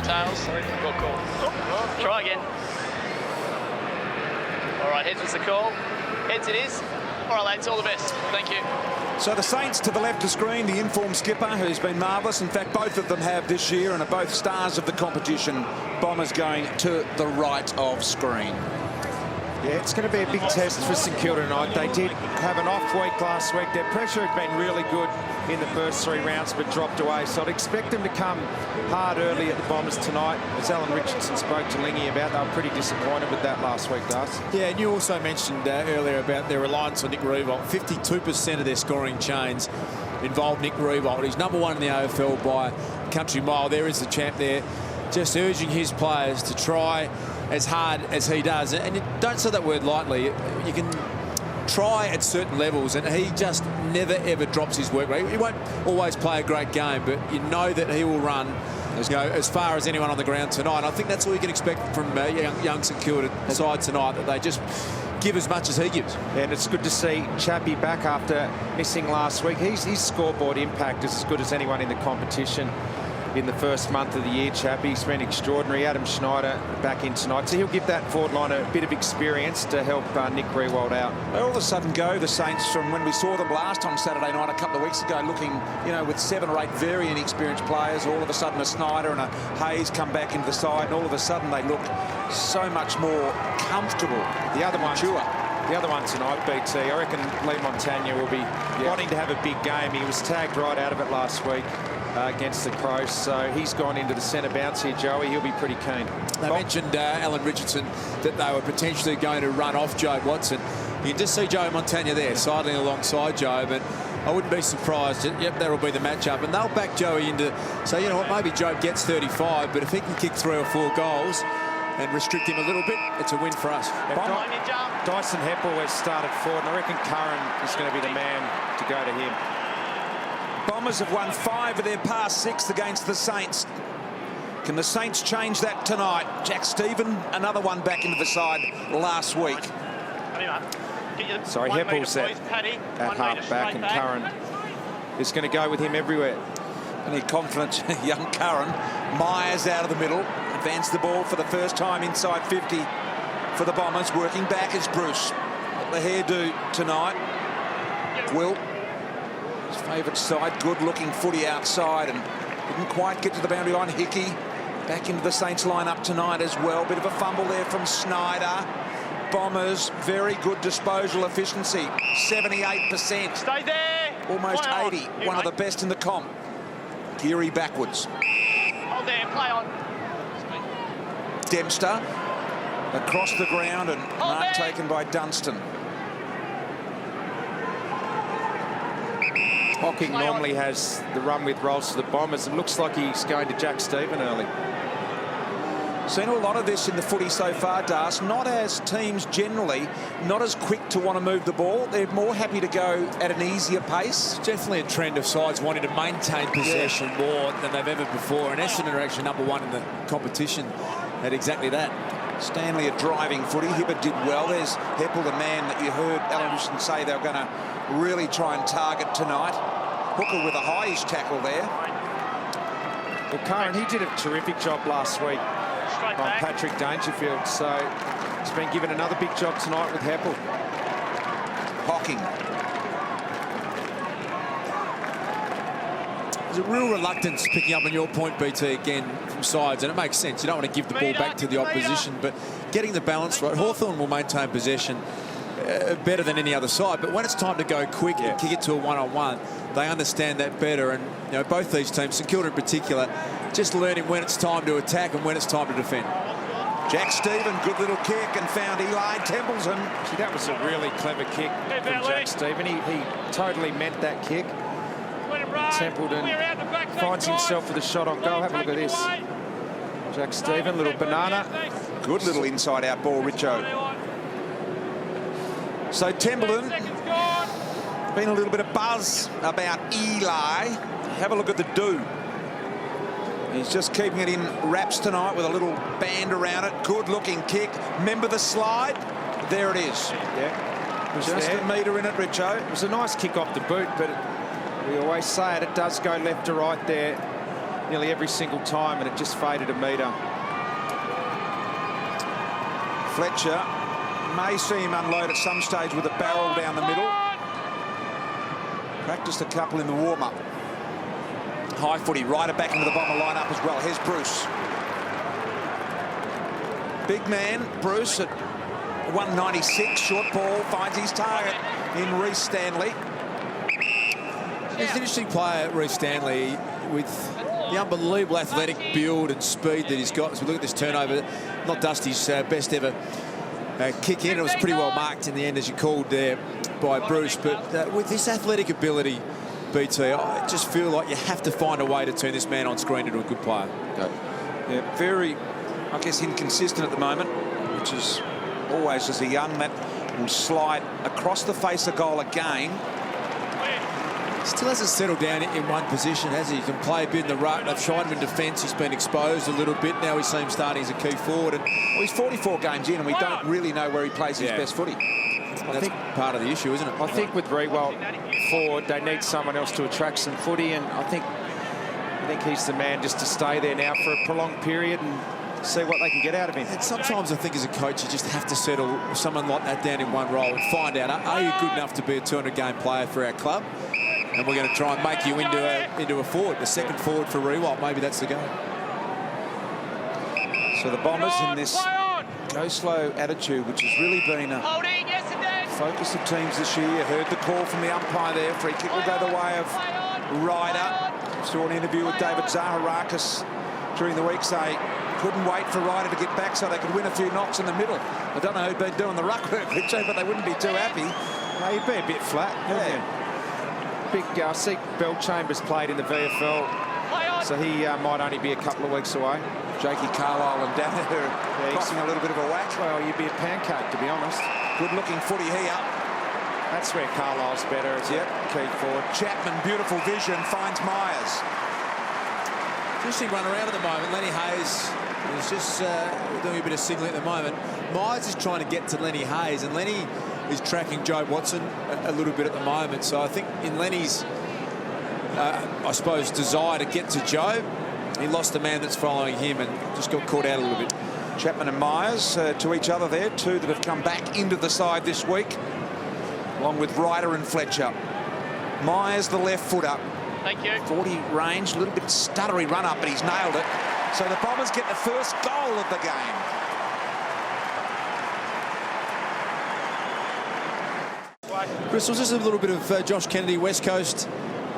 the tails. Good call. Oh, try again. All right, heads was the call. Heads it is. All right, lads, all the best. Thank you. So the Saints to the left of screen, the informed skipper, who's been marvellous. In fact, both of them have this year and are both stars of the competition. Bombers going to the right of screen. Yeah, it's going to be a big test for St Kilda tonight. They did have an off week last week. Their pressure had been really good in the first 3 rounds, but dropped away. So I'd expect them to come hard early at the Bombers tonight. As Alan Richardson spoke to Lingy about, they were pretty disappointed with that last week, Das. Yeah, and you also mentioned earlier about their reliance on Nick Riewoldt. 52% of their scoring chains involve Nick Riewoldt. He's #1 in the AFL by country mile. There is the champ there, just urging his players to try as hard as he does. And you don't say that word lightly. You can try at certain levels, and he just never ever drops his work rate. He won't always play a great game, but you know that he will run as far as anyone on the ground tonight. I think that's all you can expect from young St Kilda side tonight, that they just give as much as he gives. Yeah, and it's good to see Chappie back after missing last week. His scoreboard impact is as good as anyone in the competition. In the first month of the year, Chappie's been extraordinary. Adam Schneider back in tonight, so he'll give that forward line a bit of experience to help Nick Riewoldt out. They all of a sudden go, the Saints, from when we saw them last on Saturday night a couple of weeks ago, looking, you know, with 7 or 8 very inexperienced players. All of a sudden a Schneider and a Hayes come back into the side, and all of a sudden they look so much more comfortable. The other one, mature. The other one tonight, BT, I reckon Lee Montagna will be wanting to have a big game. He was tagged right out of it last week against the Crows, so he's gone into the centre bounce here, Joey. He'll be pretty keen. They mentioned Alan Richardson that they were potentially going to run off Jobe Watson. You can just see Joe Montagna there, sidling alongside Joe, but I wouldn't be surprised. Yep, that'll be the matchup, and they'll back Joey into, so you know what, maybe Jobe gets 35, but if he can kick 3 or 4 goals and restrict him a little bit, it's a win for us. Dyson Heppel has started forward, and I reckon Curran is going to be the man to go to him. Bombers have won 5 of their past 6 against the Saints. Can the Saints change that tonight? Jack Stephen, another one back into the side last week. Sorry, Heppel's at half back, and Curran is going to go with him everywhere. Any confidence, young Curran. Myers out of the middle, advance the ball for the first time inside 50 for the Bombers. Working back is Bruce. The hairdo tonight. Will. His favourite side, good-looking footy outside, and didn't quite get to the boundary line. Hickey back into the Saints lineup tonight as well. Bit of a fumble there from Schneider. Bombers, very good disposal efficiency, 78%. Stay there. Almost 80, one of the best in the comp. Geary backwards. Hold there, play on. Dempster across the ground, and mark taken by Dunstan. Hocking normally has the run with rolls to the Bombers. It looks like he's going to Jack Stephen early. Seen a lot of this in the footy so far, Das. Not as teams generally, not as quick to want to move the ball. They're more happy to go at an easier pace. It's definitely a trend of sides wanting to maintain possession more than they've ever before. And Essendon are actually #1 in the competition at exactly that. Stanley a driving footy. Hibbert did well. There's Heppel, the man that you heard Alan Richardson say they were going to really try and target tonight. Hooker with a high-ish tackle there. Well, Curran, he did a terrific job last week on Patrick Dangerfield, so he's been given another big job tonight with Heppel. Hocking. There's a real reluctance picking up on your point, BT, again from sides, and it makes sense. You don't want to give the ball back to the opposition, but getting the balance right. Hawthorn will maintain possession better than any other side, but when it's time to go quick and kick it to a one-on-one, they understand that better. And you know, both these teams, St Kilda in particular, just learning when it's time to attack and when it's time to defend. Jack Stephen, good little kick, and found Eli Templeton. See, that was a really clever kick from Jack Stephen. He totally meant that kick. Templeton finds himself with a shot on goal. Have a look at this. Jack Stephen, little banana. Good little inside-out ball, Richo. So Templeton, been a little bit of buzz about Eli. Have a look at the do. He's just keeping it in wraps tonight with a little band around it. Good-looking kick. Remember the slide? There it is. Yeah. Just a metre in it, Richo. It was a nice kick off the boot, but we always say it does go left to right there. nearly every single time, and it just faded a metre. Fletcher may see him unload at some stage with a barrel down the middle. Practiced a couple in the warm-up. High footy, Ryder back into the Bomber lineup as well. Here's Bruce. Big man, Bruce at 196, short ball, finds his target in Reece Stanley. He's an interesting player, Reece Stanley, with the unbelievable athletic build and speed that he's got. As we look at this turnover, not Dusty's best ever kick in. It was pretty well marked in the end, as you called there, by Bruce. But with this athletic ability, BT, I just feel like you have to find a way to turn this man on screen into a good player. Yeah, very, I guess, inconsistent at the moment, which is always as a young that will slide across the face of goal again. Still hasn't settled down in one position, has he? He can play a bit in the ruck. They've tried him in defence. He's been exposed a little bit. Now we see him starting as a key forward. And well, he's 44 games in, and we don't really know where he plays his best footy. I think part of the issue, isn't it? I think with Rewalt forward, they need someone else to attract some footy, and I think he's the man just to stay there now for a prolonged period and see what they can get out of him. And sometimes I think as a coach, you just have to settle someone like that down in one role and find out, are you good enough to be a 200-game player for our club? And we're going to try and make you into a forward, the second forward for Rewalt. Maybe that's the goal. So the Bombers in this go slow attitude, which has really been a focus of teams this year. You heard the call from the umpire there. Free kick will go the way of Ryder. Saw an interview with David Zaharakis during the week say couldn't wait for Ryder to get back so they could win a few knocks in the middle. I don't know who'd been doing the ruck work with Joe, but they wouldn't be too happy. No, you'd be a bit flat, wouldn't you? Big see Bellchambers played in the VFL, so he might only be a couple of weeks away. Jakey Carlisle and Danaher crossing a little bit of a whack. Well, you'd be a pancake, to be honest. Good-looking footy here. That's where Carlisle's better as a key forward. Chapman, beautiful vision, finds Myers. Interesting run around at the moment. Lenny Hayes is just doing a bit of signalling at the moment. Myers is trying to get to Lenny Hayes, and Lenny is tracking Joe Watson a little bit at the moment. So I think in Lenny's, I suppose, desire to get to Joe, he lost the man that's following him and just got caught out a little bit. Chapman and Myers to each other there, two that have come back into the side this week, along with Ryder and Fletcher. Myers, the left footer. Thank you. 40 range, a little bit stuttery run up, but he's nailed it. So the Bombers get the first goal of the game. Bristol, just a little bit of Josh Kennedy, West Coast,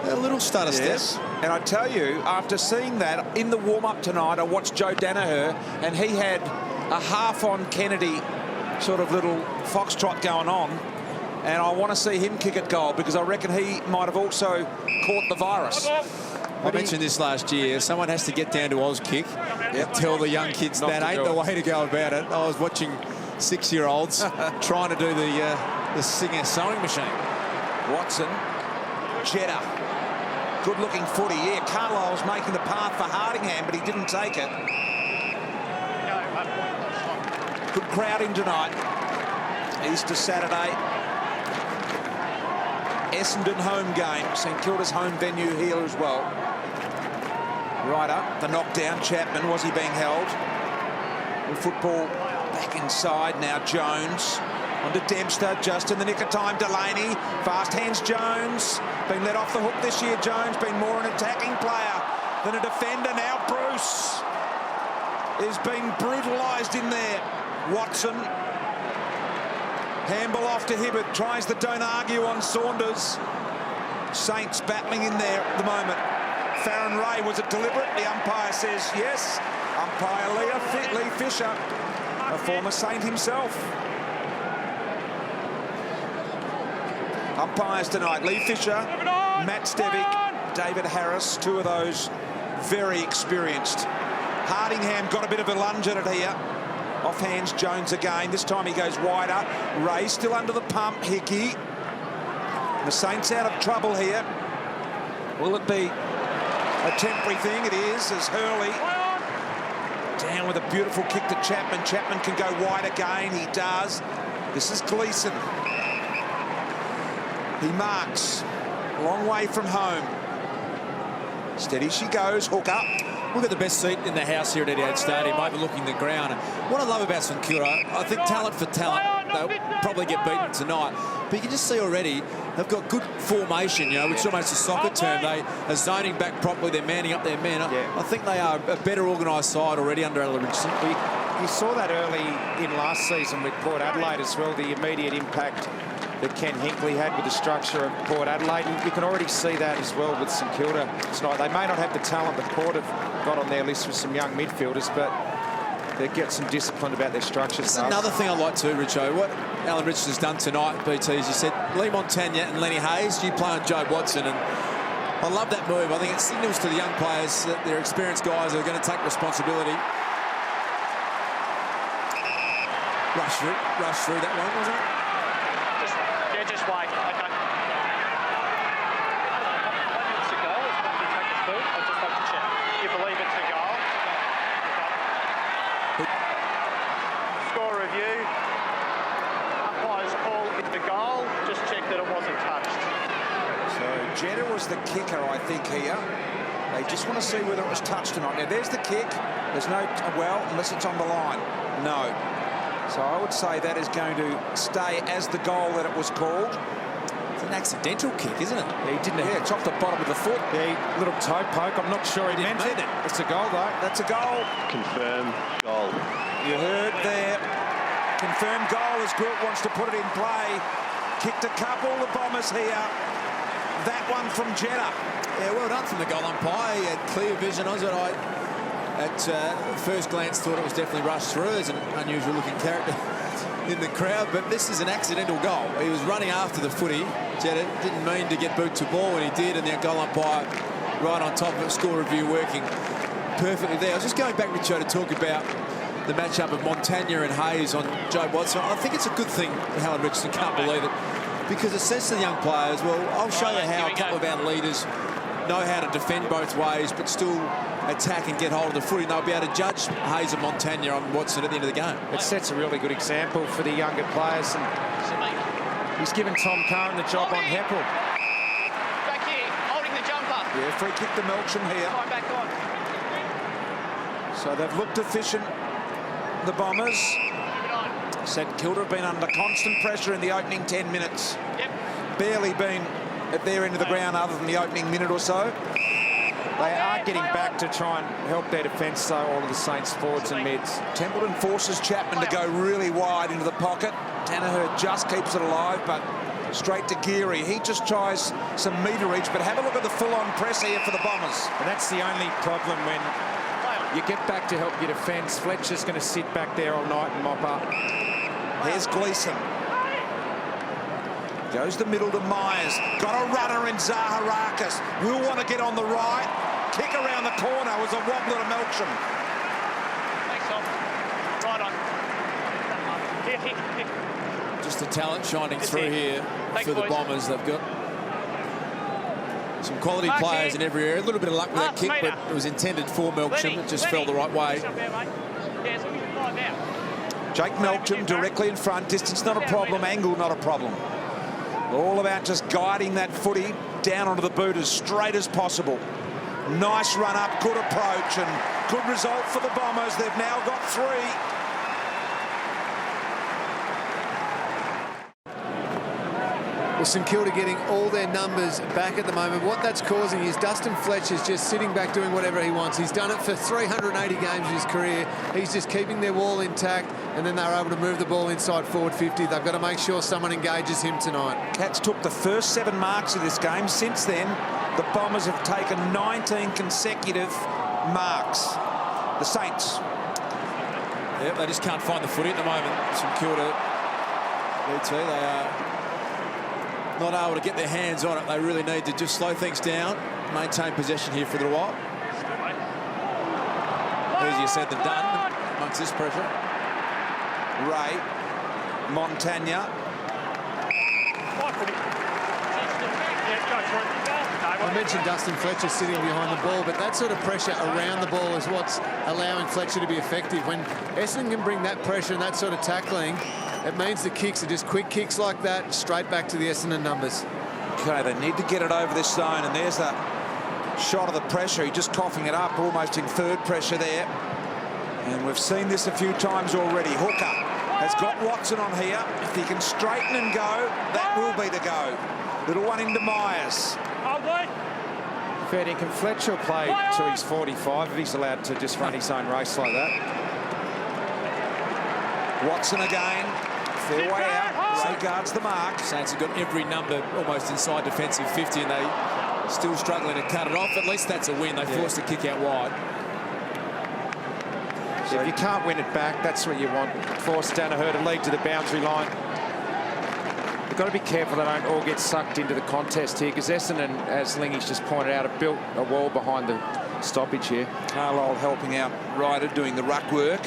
a little stutter step. And I tell you, after seeing that in the warm-up tonight, I watched Joe Danaher, and he had a half-on Kennedy sort of little foxtrot going on, and I want to see him kick at goal because I reckon he might have also caught the virus. I mentioned this last year. Someone has to get down to Oz kick and tell the young kids that ain't the way to go about it. I was watching 6-year-olds trying to do the Singer sewing machine. Watson, Jetta, good-looking footy. Yeah, Carlisle's making the path for Hardingham, but he didn't take it. Good crowd in tonight. Easter Saturday. Essendon home game. St Kilda's home venue here as well. Ryder, the knockdown. Chapman, was he being held? The football back inside now. Jones onto Dempster, just in the nick of time. Delaney, fast hands Jones. Been let off the hook this year. Jones been more an attacking player than a defender. Now Bruce is being brutalised in there. Watson. Handball off to Hibbert, tries the don't argue on Saunders. Saints battling in there at the moment. Farron Ray, was it deliberate? The umpire says yes. Umpire Lee Fisher, a former Saint himself. Umpires tonight, Lee Fisher, Matt Stevic, David Harris, two of those very experienced. Hardingham got a bit of a lunge at it here. Off hands Jones again. This time he goes wider. Ray still under the pump. Hickey. The Saints out of trouble here. Will it be a temporary thing? It is, as Hurley down with a beautiful kick to Chapman. Chapman can go wide again. He does. This is Gleeson. He marks. A long way from home. Steady she goes, hook up. We've got the best seat in the house here at Adelaide Stadium, overlooking the ground. And what I love about St Kilda, I think talent for talent, they'll probably get beaten tonight. But you can just see already, they've got good formation, you know, which is almost a soccer term. They are zoning back properly, they're manning up their men. I think they are a better organised side already under Adelaide. You saw that early in last season with Port Adelaide as well, the immediate impact that Ken Hinkley had with the structure of Port Adelaide. And you can already see that as well with St Kilda tonight. They may not have the talent that Port have got on their list with some young midfielders, but they get some discipline about their structures. That's another thing I like too, Richo. What Alan Richards has done tonight, BT, is you said Lee Montagna and Lenny Hayes, you play on Joe Watson, and I love that move. I think it signals to the young players that they're experienced guys who are going to take responsibility. Rush through that one, wasn't it? Just wait. Okay. It's a goal. It's going to take the spoon. I'd just like to check. You believe it's a goal? Okay. Score review. Umpires call it the goal. Just check that it wasn't touched. So Jetta was the kicker, I think, here. They just want to see whether it was touched or not. Now, there's the kick. There's no, well, unless it's on the line. No. So I would say that is going to stay as the goal that it was called. It's an accidental kick, isn't it? Yeah, he didn't. Yeah, it's off the bottom of the foot. Yeah, little toe poke. I'm not sure he meant it. It's a goal, though. That's a goal. Confirm goal. You heard there. Confirmed goal as Group wants to put it in play. Kicked a couple, the Bombers here. That one from Jetta. Yeah, well done from the goal umpire. He had clear vision. At first glance thought it was definitely rushed through. As an unusual looking character in the crowd, but this is an accidental goal. He was running after the footy. Jetta didn't mean to get boot to ball when he did, and the goal umpire right on top of it. Score review working perfectly there. I was just going back, Richo, to talk about the matchup of Montagna and Hayes on Joe Watson. I think it's a good thing Howard Richardson can't believe it, because it says to the young players, well, I'll show you how a couple of our leaders know how to defend both ways but still attack and get hold of the footy. And they'll be able to judge Hayes and Montagna on Watson at the end of the game. It sets a really good example for the younger players, and he's given Tom Curran the job on Heppel. Back here, holding the jumper. Yeah, free kick to Melksham here. Back on. So they've looked efficient, the Bombers. St Kilda have been under constant pressure in the opening 10 minutes. Yep. Barely been at their end of the ground other than the opening minute or so. They are getting back to try and help their defence, though, all of the Saints forwards and mids. Templeton forces Chapman to go really wide into the pocket. Danaher just keeps it alive, but straight to Geary. He just tries some meterage, but have a look at the full-on press here for the Bombers. And that's the only problem when you get back to help your defence. Fletcher's going to sit back there all night and mop up. Here's Gleeson. Goes the middle to Myers. Got a runner in Zaharakis. Will want to get on the right. Kick around the corner was a wobbler to Melksham. Thanks, Tom. Right on. Just the talent shining through here for the Bombers. They've got some quality players in every area. A little bit of luck with that kick, but it was intended for Melksham. It just fell the right way. Jake Melksham directly in front. Distance not a problem. Angle not a problem. All about just guiding that footy down onto the boot as straight as possible. Nice run up, good approach, and good result for the Bombers. They've now got 3. Well, St Kilda getting all their numbers back at the moment. What that's causing is Dustin Fletcher's just sitting back doing whatever he wants. He's done it for 380 games in his career. He's just keeping their wall intact, and then they're able to move the ball inside forward 50. They've got to make sure someone engages him tonight. Cats took the first 7 marks of this game. Since then, the Bombers have taken 19 consecutive marks. The Saints. Yep, they just can't find the footy at the moment. St Kilda, they are not able to get their hands on it. They really need to just slow things down, maintain possession here for a little while. Easier said than done amongst this pressure. Ray, Montagna. I mentioned Dustin Fletcher sitting behind the ball, but that sort of pressure around the ball is what's allowing Fletcher to be effective. When Essendon can bring that pressure and that sort of tackling, it means the kicks are just quick kicks like that, straight back to the Essendon numbers. Okay, they need to get it over this zone, and there's a shot of the pressure. He's just coughing it up, almost inferred pressure there. And we've seen this a few times already. Hooker has got Watson on here. If he can straighten and go, that will be the go. Little one into Myers. Fair dinkum. Fletcher will play till he's 45 if he's allowed to just run his own race like that. Watson again. Fair way out. So guards the mark. Saints have got every number almost inside defensive 50 and they still struggling to cut it off. At least that's a win. They forced the kick out wide. So if you can't win it back, that's what you want. Force Danaher to lead to the boundary line. You've got to be careful they don't all get sucked into the contest here, because Essendon, as Lingy's just pointed out, have built a wall behind the stoppage here. Carlisle helping out Ryder, doing the ruck work.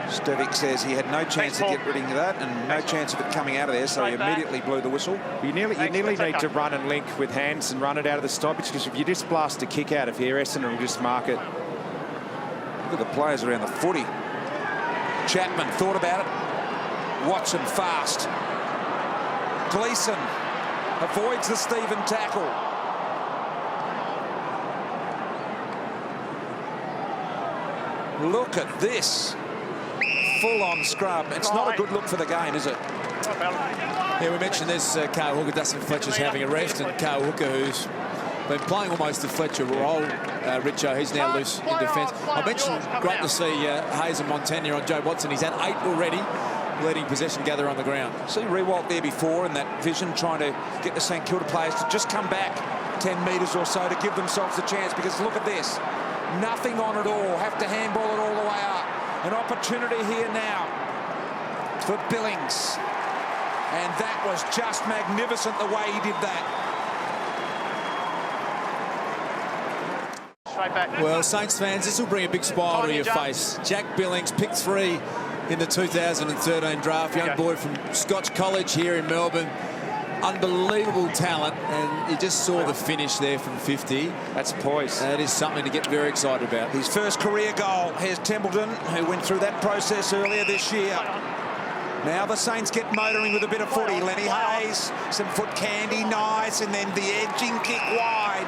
Stevic says he had no chance of getting rid of that and no chance of it coming out of there, so he immediately blew the whistle. You nearly need to run and link with hands and run it out of the stoppage, because if you just blast a kick out of here, Essendon will just mark it. Look at the players around the footy. Chapman thought about it. Watson fast. Gleeson avoids the Stephen tackle. Look at this. Full-on scrub. It's not a good look for the game, is it? Yeah, we mentioned this. Carl Hooker, Dustin Fletcher's having a rest, and Carl Hooker, who's been playing almost the Fletcher role, Richo, he's now loose in defence. I mentioned, great to see Hayes and Montagna on Joe Watson. He's had 8 already, leading possession gather on the ground. See Rewalt there before in that vision, trying to get the St Kilda players to just come back 10 metres or so to give themselves a chance, because look at this. Nothing on at all. Have to handball it all the way up. An opportunity here now for Billings. And that was just magnificent the way he did that. Well, Saints fans, this will bring a big smile to your face. Jack Billings picked 3 in the 2013 draft. Young boy from Scotch College here in Melbourne. Unbelievable talent, and you just saw the finish there from 50. That's poise. That is something to get very excited about. His first career goal. Here's Templeton, who went through that process earlier this year. Now the Saints get motoring with a bit of footy. Lenny Hayes, some foot candy, nice, and then the edging kick wide.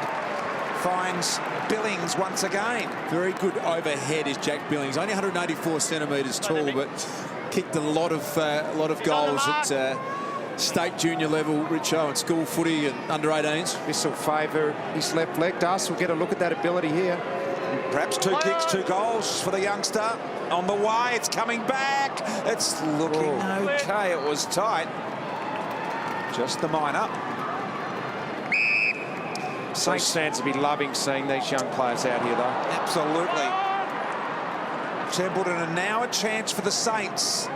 Finds Billings once again. Very good overhead is Jack Billings. Only 184 centimetres tall, but kicked a lot of goals at state junior level, Richo, and school footy and under 18s. This will favour his left leg. Dust will get a look at that ability here. Perhaps 2 kicks, 2 goals for the youngster. On the way, it's coming back. It's looking okay. It was tight. Just the mine up. Saints fans will be loving seeing these young players out here, though. Absolutely. Templeton, and now a chance for the Saints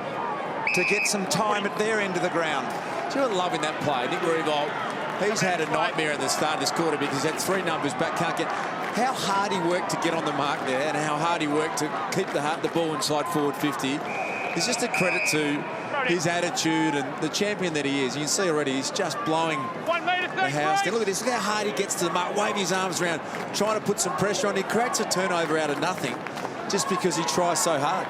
to get some time at their end of the ground. Do you know what I love in that play? Nick Revolt, he's had a nightmare at the start of this quarter because he had 3 numbers back, can't get. How hard he worked to get on the mark there, and how hard he worked to keep the ball inside forward 50. It's just a credit to his attitude and the champion that he is. You can see already he's just blowing the house. Look at this. Look how hard he gets to the mark, waving his arms around, trying to put some pressure on. He creates a turnover out of nothing just because he tries so hard.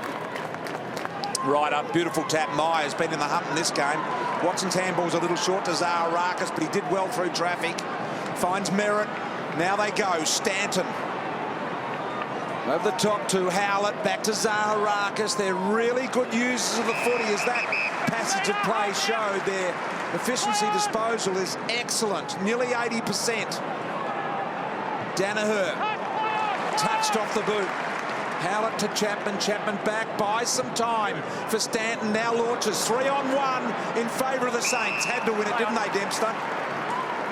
Right up, beautiful tap. Myers been in the hunt in this game. Watson's handball's a little short to Zaharakis, but he did well through traffic. Finds Merritt. Now they go. Stanton. Over the top to Howlett. Back to Zaharakis. They're really good users of the footy, as that passage of play showed. Their efficiency disposal is excellent. Nearly 80%. Danaher. Touched off the boot. Howlett to Chapman. Chapman back, buys some time for Stanton. Now launches 3-on-1 in favour of the Saints. Had to win it, didn't they, Dempster?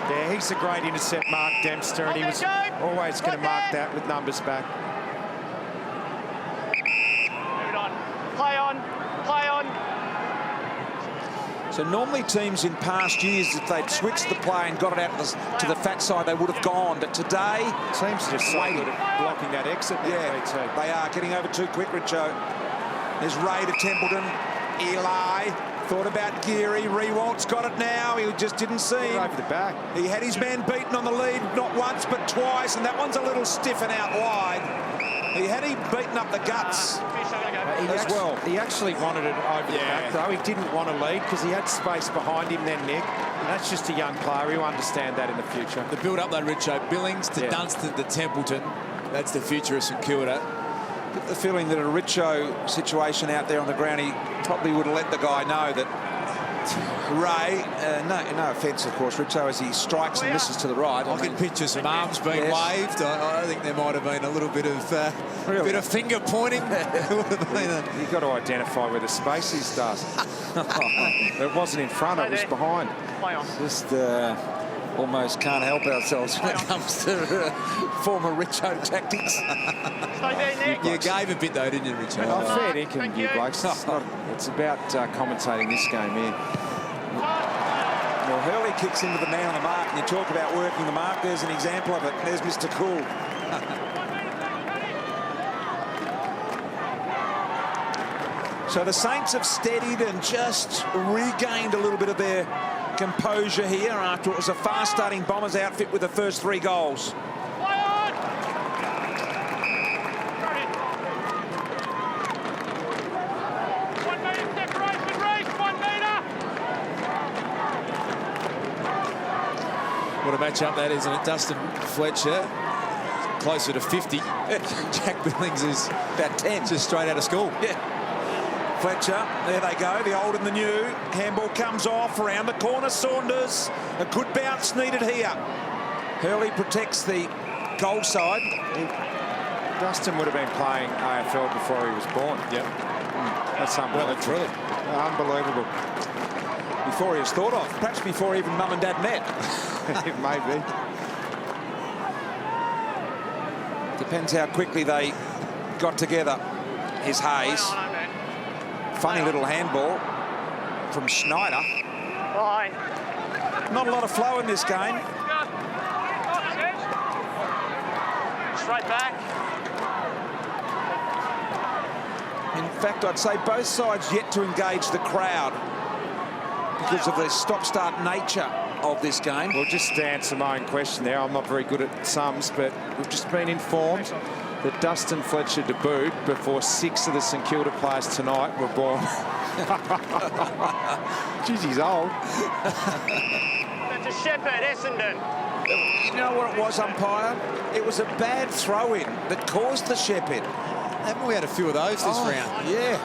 Yeah, he's a great intercept mark, Dempster, and he was always going to mark that with numbers back. Play on. So normally teams in past years, if they'd switched the play and got it out to the fat side, they would have gone. But today, teams are just so good at blocking that exit. Yeah, they are getting over too quick, Richo. There's Ray to Templeton. Eli thought about Geary. Rewalt's got it now. He just didn't see him. Over the back. He had his man beaten on the lead, not once but twice, and that one's a little stiff and out wide. He had him beaten up the guts. He actually wanted it over the back, though. He didn't want to lead because he had space behind him then, Nick. That's just a young player. He'll understand that in the future. The build-up, though, Richo. Billings to Dunstan to Templeton. That's the future of St Kilda. Get the feeling that a Richo situation out there on the ground, he probably would have let the guy know that Ray, no offence, of course, Richo, as he strikes and misses to the right. I can picture some arms being waved. I think there might have been a little bit of finger pointing. You've got to identify where the space is, does. It wasn't in front, it was behind. Just almost can't help ourselves when it comes to former Richo tactics. You gave a bit, though, didn't you, Richo? Fair dinkum, you blokes. It's about commentating this game here. Well, Hurley kicks into the man on the mark, and you talk about working the mark. There's an example of it. There's Mr. Cool. So the Saints have steadied and just regained a little bit of their composure here after it was a fast-starting Bombers outfit with the first 3 goals. What a match-up that is, isn't it? Dustin Fletcher, closer to 50. Jack Billings is about 10. Just straight out of school. Yeah. Fletcher, there they go, the old and the new. Handball comes off, around the corner, Saunders. A good bounce needed here. Hurley protects the goal side. Dustin would have been playing AFL before he was born. Yep. That's unbelievable. Unbelievable. Before he was thought of, perhaps before even mum and dad met. It may be. Depends how quickly they got together. Here's Hayes. Funny little handball from Schneider. Not a lot of flow in this game. Straight back. In fact, I'd say both sides yet to engage the crowd because of the stop-start nature of this game. Well, just to answer my own question there, I'm not very good at sums, but we've just been informed that Dustin Fletcher debuted before 6 of the St Kilda players tonight were born. Jeez, he's old. That's a Shepherd, Essendon. You know what it was, umpire? It was a bad throw-in that caused the Shepherd. Haven't we had a few of those this round? Yeah.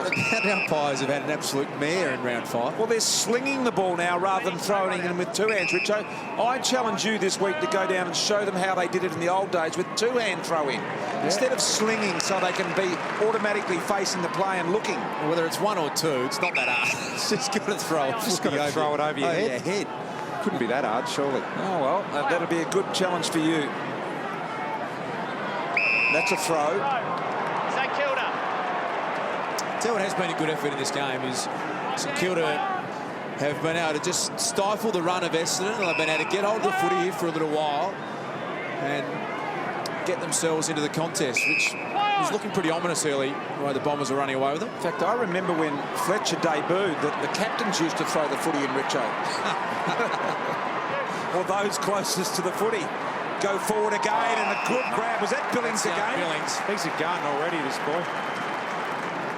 The umpires have had an absolute mare in round 5. Well, they're slinging the ball now rather than throwing it in with 2 hands, Richo. I challenge you this week to go down and show them how they did it in the old days with 2-hand throw-in. Instead of slinging so they can be automatically facing the play and looking. Whether it's 1 or 2, it's not that hard. It's just got to throw it. Just got to throw it over your head. Couldn't be that hard, surely. Oh, well, that'll be a good challenge for you. That's a throw. St.Kilda. Tell you what has been a good effort in this game is St Kilda have been able to just stifle the run of Essendon, and they've been able to get hold of the footy here for a little while and get themselves into the contest, which was looking pretty ominous early, the way the Bombers are running away with them. In fact, I remember when Fletcher debuted that the captains used to throw the footy in, Richo. Or those closest to the footy. Go forward again, and a good grab. Was that Billings again? Billings. He's a gun already, this boy.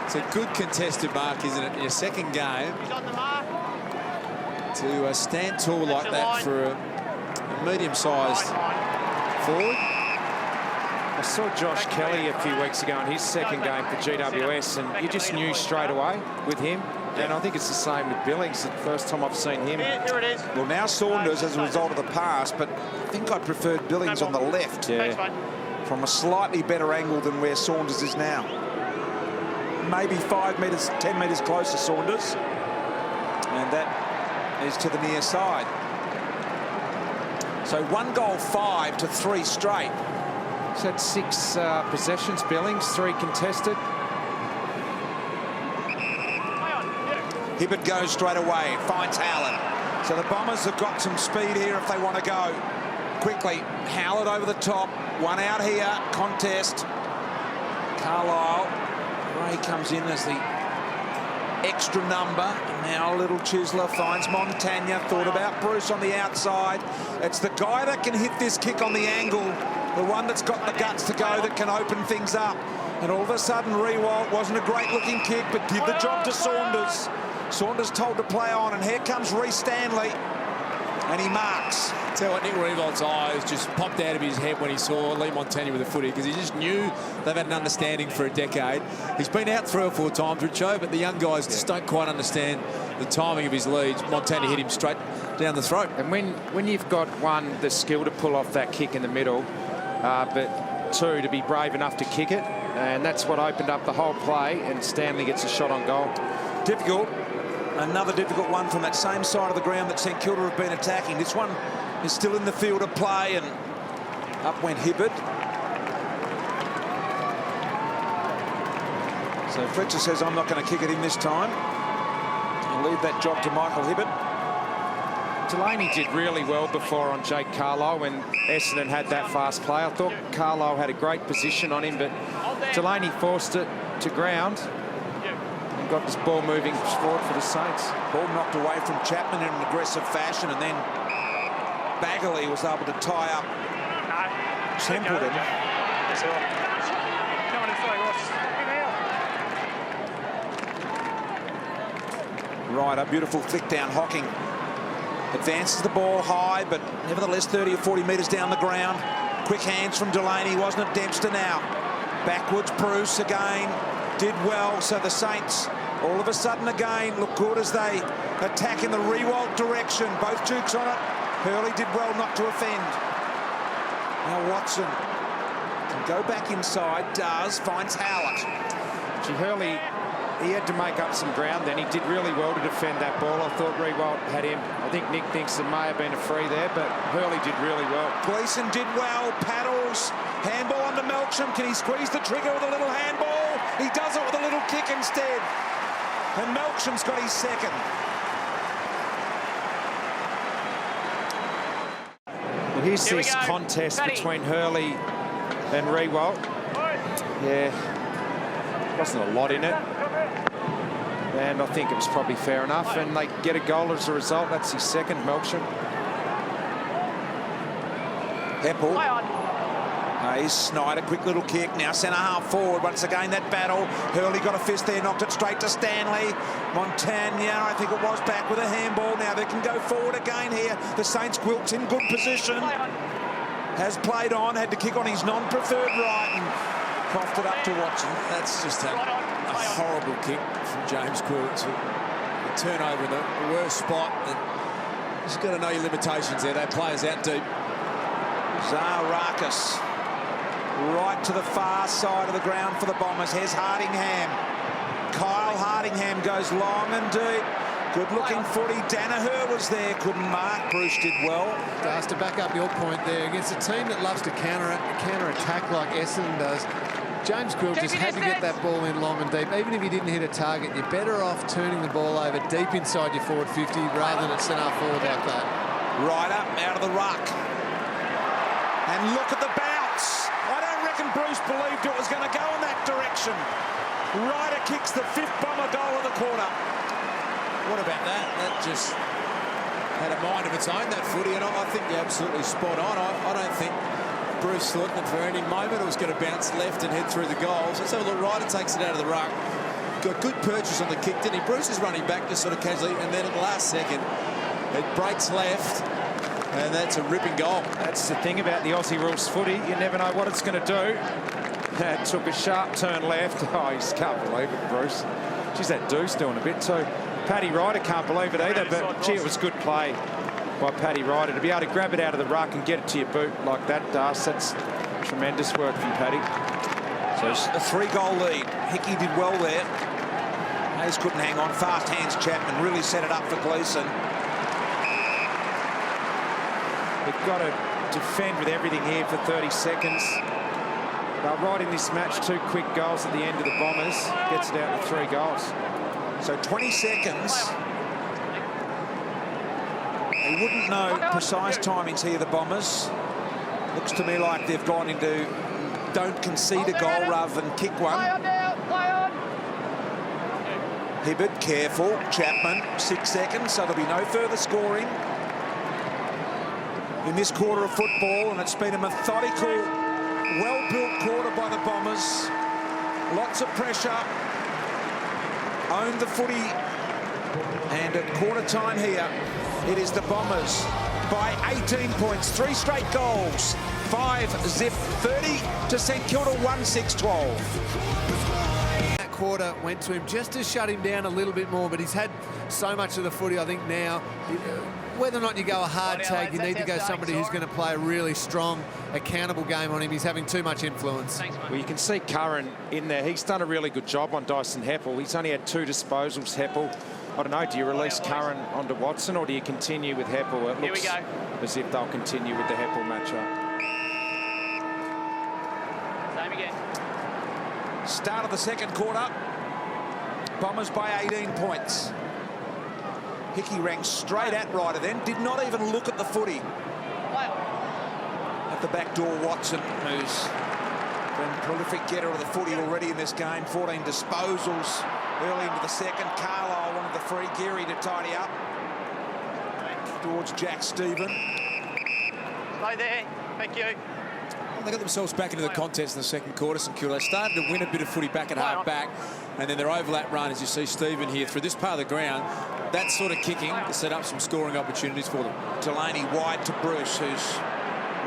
It's a good contested mark, isn't it, in your second game? He's on the mark. To stand tall like that for a medium-sized forward. I saw Josh Kelly a few weeks ago in his second game for GWS, and you just knew straight away with him. And I think it's the same with Billings. The first time I've seen him. Here it is. Well, now Saunders as a result of the pass, but I think I preferred Billings on the left. Yeah. From a slightly better angle than where Saunders is now. Maybe 5 metres, 10 metres closer, Saunders. And that is to the near side. So 1 goal, 5 to 3 straight. He's had 6 possessions, Billings, 3 contested. Hibbert goes straight away, finds Howlett. So the Bombers have got some speed here if they want to go quickly. Howlett over the top, 1 out here, contest. Carlisle, Ray comes in as the extra number. And now little Chisler finds Montagna, thought about Bruce on the outside. It's the guy that can hit this kick on the angle, the one that's got the guts to go, that can open things up. And all of a sudden, Rewalt wasn't a great looking kick, but did the job to Saunders. Saunders told to play on, and here comes Rhys Stanley. And he marks. Tell what, Nick Riewold's eyes just popped out of his head when he saw Lee Montagna with a footy, because he just knew they've had an understanding for a decade. He's been out 3 or 4 times, Richo, but the young guys just don't quite understand the timing of his leads. Montagna hit him straight down the throat. And when you've got, one, the skill to pull off that kick in the middle, but 2, to be brave enough to kick it, and that's what opened up the whole play, and Stanley gets a shot on goal. Difficult. Another difficult one from that same side of the ground that St Kilda have been attacking. This one is still in the field of play, and up went Hibbert. So Fletcher says, I'm not going to kick it in this time. I'll leave that job to Michael Hibbert. Delaney did really well before on Jake Carlisle when Essendon had that fast play. I thought Carlisle had a great position on him, but Delaney forced it to ground and got this ball moving forward for the Saints. Ball knocked away from Chapman in an aggressive fashion, and then Bagley was able to tie up Templeton. Right, a beautiful flick down. Hocking advances the ball high, but nevertheless 30 or 40 metres down the ground. Quick hands from Delaney, wasn't it? Dempster now. Backwards, Bruce again. Did well, so the Saints all of a sudden again look good as they attack in the Riewoldt direction. Both Dukes on it. Hurley did well not to offend. Now Watson can go back inside, finds Howlett. Gee, Hurley, he had to make up some ground then. He did really well to defend that ball. I thought Riewoldt had him. I think Nick thinks there may have been a free there, but Hurley did really well. Gleeson did well, paddles, handball onto Melksham. Can he squeeze the trigger with a little handball? He does it with a little kick instead. And Melksham's got his second. Well, here's this contest between Hurley and Riewoldt. Yeah, wasn't a lot in it. And I think it was probably fair enough. And they get a goal as a result. That's his second, Melksham. Heppel. Hayes, Snyder, quick little kick. Now centre half forward. Once again, that battle. Hurley got a fist there, knocked it straight to Stanley. Montagna, I think it was, back with a handball. Now they can go forward again here. The Saints, Quilt's in good position. Has played on, had to kick on his non-preferred right and coughed it up to Watson. That's just a horrible kick from James Quilt. A turnover in the worst spot. And you've got to know your limitations there. That player's out deep. Zaharakis right to the far side of the ground for the Bombers. Here's Hardingham. Kyle Hardingham goes long and deep. Good-looking footy. Danaher was there, couldn't mark. Bruce did well. To back up your point there, against a team that loves to counter-attack like Essendon does, James Quilt just had to get that ball in long and deep. Even if he didn't hit a target, you're better off turning the ball over deep inside your forward 50 rather than at centre forward like that. Ryder out of the ruck. And look at the bounce. I don't reckon Bruce believed it was going to go in that direction. Ryder kicks the 5th Bomber goal of the quarter. What about that? That just had a mind of its own, that footy, and I think you're absolutely spot on. I don't think Bruce thought that for any moment it was going to bounce left and head through the goals. Let's have a look. Ryder takes it out of the ruck. Got good purchase on the kick, didn't he? Bruce is running back just sort of casually, and then at the last second, it breaks left, and that's a ripping goal. That's the thing about the Aussie rules footy. You never know what it's going to do. It took a sharp turn left. Oh, you can't believe it, Bruce. Geez, that Deuce doing a bit too. Paddy Ryder can't believe it either, but gee, it was good play by Paddy Ryder to be able to grab it out of the ruck and get it to your boot like that, Das. That's tremendous work from Paddy. So a 3-goal lead. Hickey did well there. Hayes couldn't hang on. Fast hands Chapman really set it up for Gleeson. They've got to defend with everything here for 30 seconds. They're right in this match. 2 quick goals at the end of the Bombers. Gets it out to 3 goals. So 20 seconds. They wouldn't know precise timings here, the Bombers. Looks to me like they've gone into don't concede a goal rather than kick one. Hibbert, careful. Chapman, 6 seconds, so there'll be no further scoring in this quarter of football, and it's been a methodical, well-built quarter by the Bombers. Lots of pressure. Owned the footy, and at quarter time here, it is the Bombers by 18 points. 3 straight goals. 5-zip 30 to St Kilda 1-6-12. That quarter went to him just to shut him down a little bit more, but he's had so much of the footy, I think now, whether or not you go a hard tag, you need to go somebody who's going to play a really strong, accountable game on him. He's having too much influence. Well, you can see Curran in there. He's done a really good job on Dyson Heppel. He's only had 2 disposals, Heppel. I don't know, do you release Curran onto Watson or do you continue with Heppel? It looks as if they'll continue with the Heppel matchup. Same again. Start of the second quarter. Bombers by 18 points. Hickey rang straight at Ryder then. Did not even look at the footy. At the back door, Watson, who's been a prolific getter of the footy already in this game. 14 disposals early into the second. Carlisle wanted the free. Geary to tidy up. Towards Jack Stephen. Stay there. Thank you. They got themselves back into the contest in the second quarter. St Kilda started to win a bit of footy back at half back, and then their overlap run, as you see Stephen here through this part of the ground, that sort of kicking to set up some scoring opportunities for them. Delaney wide to Bruce, who's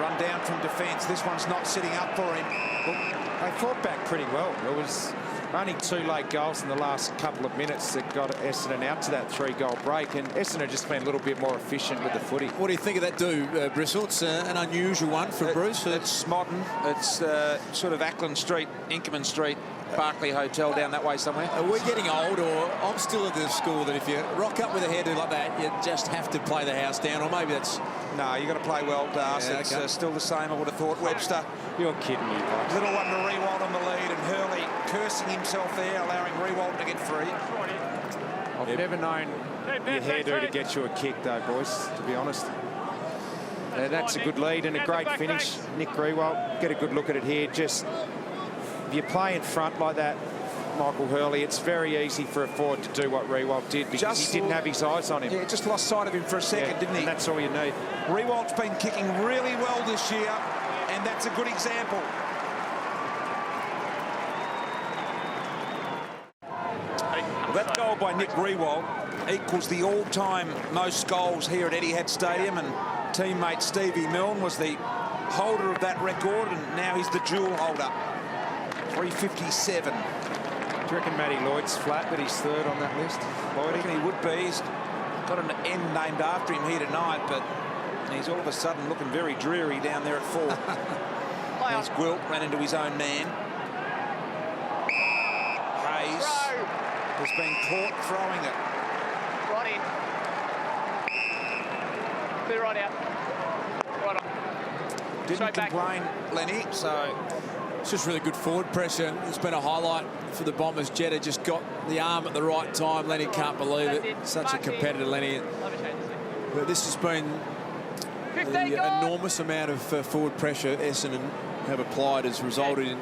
run down from defence. This one's not sitting up for him. Well, they fought back pretty well. There was only 2 late goals in the last couple of minutes that got Essendon out to that 3-goal break, and Essendon just been a little bit more efficient with the footy. What do you think of that Bristol? It's an unusual one for Bruce. It's modern. It's sort of Ackland Street, Inkerman Street, Barclay Hotel down that way somewhere. Are we getting old, or I'm still of the school that if you rock up with a hairdo like that, you just have to play the house down, or maybe that's... No, you've got to play well, Das. Yeah, it's okay. Still the same, I would have thought. Webster. You're kidding me, Bucks. Little one to Rewald on the lead, and Hurley cursing himself there, allowing Rewald to get free. I've never known your hairdo to get you a kick, though, boys, to be honest. That's a good lead and a great finish. Nick Rewald, get a good look at it here. Just, if you play in front like that, Michael Hurley, it's very easy for a forward to do what Rewald did because he didn't have his eyes on him. Yeah, just lost sight of him for a second, didn't he? And that's all you need. Rewald's been kicking really well this year, and that's a good example. Well, that goal by Nick Rewald equals the all-time most goals here at Etihad Stadium, and teammate Stevie Milne was the holder of that record, and now he's the dual holder. 357. Do you reckon Matty Lloyd's flat that he's 3rd on that list? I reckon he would be. He's got an N named after him here tonight, but he's all of a sudden looking very dreary down there at 4. There's Gwilt, ran into his own man. Hayes has been caught throwing it. Right in. Clear right out. Right on. Didn't complain, Lenny, so... It's just really good forward pressure. It's been a highlight for the Bombers. Jetta just got the arm at the right time. Lenny can't believe it. Such a competitor, Lenny. But this has been the enormous amount of forward pressure Essendon have applied has resulted in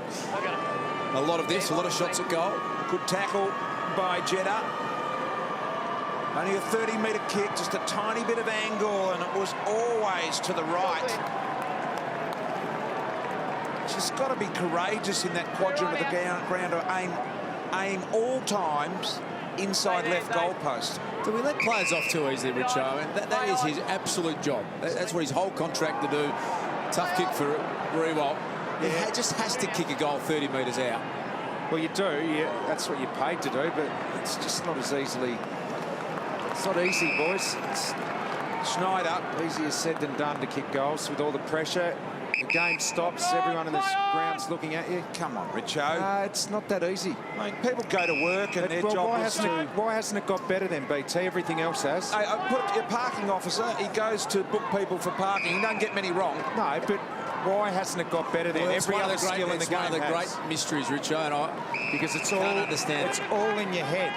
a lot of this, a lot of shots at goal. Good tackle by Jetta. Only a 30-metre kick, just a tiny bit of angle, and it was always to the right. She's got to be courageous in that quadrant of the ground to aim all times inside left goalpost. Do we let players off too easily, Richo? I mean, that is his absolute job. That's what his whole contract to do. Tough kick for Rewald. He just has to kick a goal 30 metres out. Well, you do. That's what you're paid to do, but it's just not as easily... It's not easy, boys. It's Schneider. Easier said than done to kick goals with all the pressure. The game stops. Everyone in the ground's looking at you. Come on, Richo. It's not that easy. I mean, people go to work and their job is to... Why hasn't it got better than BT? Everything else has. I put it to your parking officer. He goes to book people for parking. He don't get many wrong. No, but why hasn't it got better than every other skill in the game? It's one of the great mysteries, Richo, and because it's all understand. It's all in your head.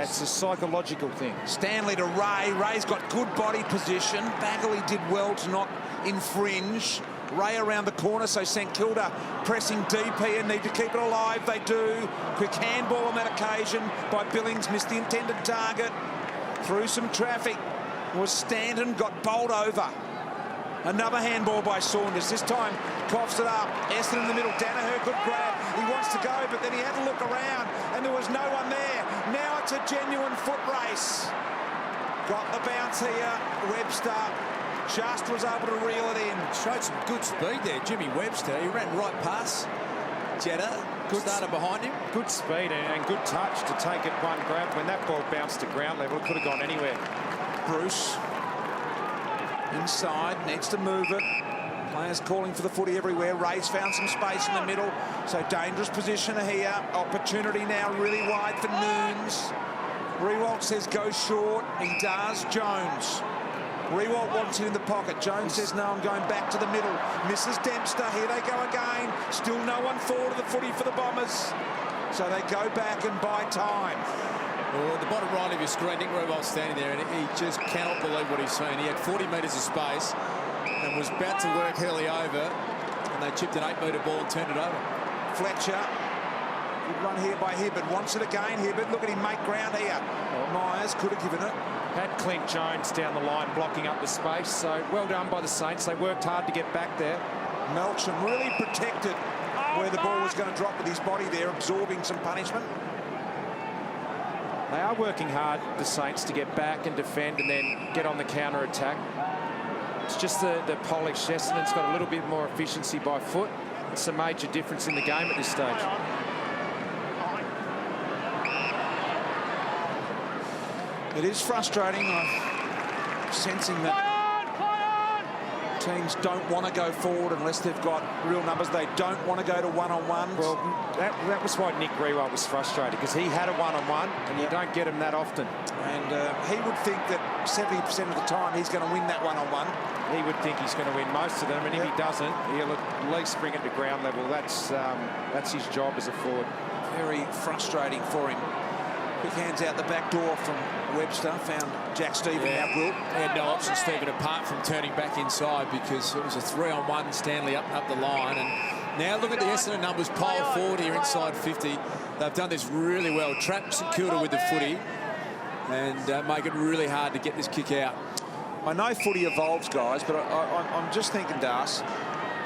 It's a psychological thing. Stanley to Ray. Ray's got good body position. Bagley did well to not infringe. Ray around the corner, so St Kilda pressing deep here, need to keep it alive. They do. Quick handball on that occasion by Billings, missed the intended target. Through some traffic was Stanton, got bowled over. Another handball by Saunders. This time coughs it up. Essendon in the middle. Danaher, good grab. He wants to go, but then he had to look around, and there was no one there. Now it's a genuine foot race. Got the bounce here. Webster just was able to reel it in. Showed some good speed there, Jimmy Webster. He ran right past Jetta. Good starter behind him. Good speed and good touch to take it one grab. When that ball bounced to ground level, it could have gone anywhere. Bruce inside, needs to move it. Players calling for the footy everywhere. Ray's found some space in the middle, so dangerous position here. Opportunity now really wide for Noons. Riewoldt says go short. He does. Jones. Riewoldt wants it in the pocket. Jones says no, I'm going back to the middle. Misses Dempster. Here they go again. Still no one forward of the footy for the Bombers. So they go back and buy time. Well, at the bottom right of your screen, Nick Riewoldt standing there, and he just cannot believe what he's seen. He had 40 metres of space and was about to work Hurley over, and they chipped an 8-metre ball and turned it over. Fletcher. Good run here by Hibbert. Wants it again. Hibbert, look at him make ground here. Myers could have given it. Had Clint Jones down the line blocking up the space, so well done by the Saints. They worked hard to get back there. Melcham really protected where the ball was going to drop with his body there, absorbing some punishment. They are working hard, the Saints, to get back and defend and then get on the counter-attack. It's just the polish. Essendon's got a little bit more efficiency by foot. It's a major difference in the game at this stage. It is frustrating. I'm sensing that teams don't want to go forward unless they've got real numbers. They don't want to go to one-on-ones. Well, that was why Nick Riewoldt was frustrated, because he had a one-on-one, and you don't get him that often. And he would think that 70% of the time he's going to win that one-on-one. He would think he's going to win most of them, and if he doesn't, he'll at least bring it to ground level. That's his job as a forward. Very frustrating for him. Quick hands out the back door from Webster. Found Jack Stephen out, Will. He had no option, Stephen, apart from turning back inside, because it was a 3-on-1, Stanley up the line. And now look at the Essendon numbers, pile forward here inside 50. They've done this really well. Trap St Kilda with the footy and make it really hard to get this kick out. I know footy evolves, guys, but I'm just thinking, Das,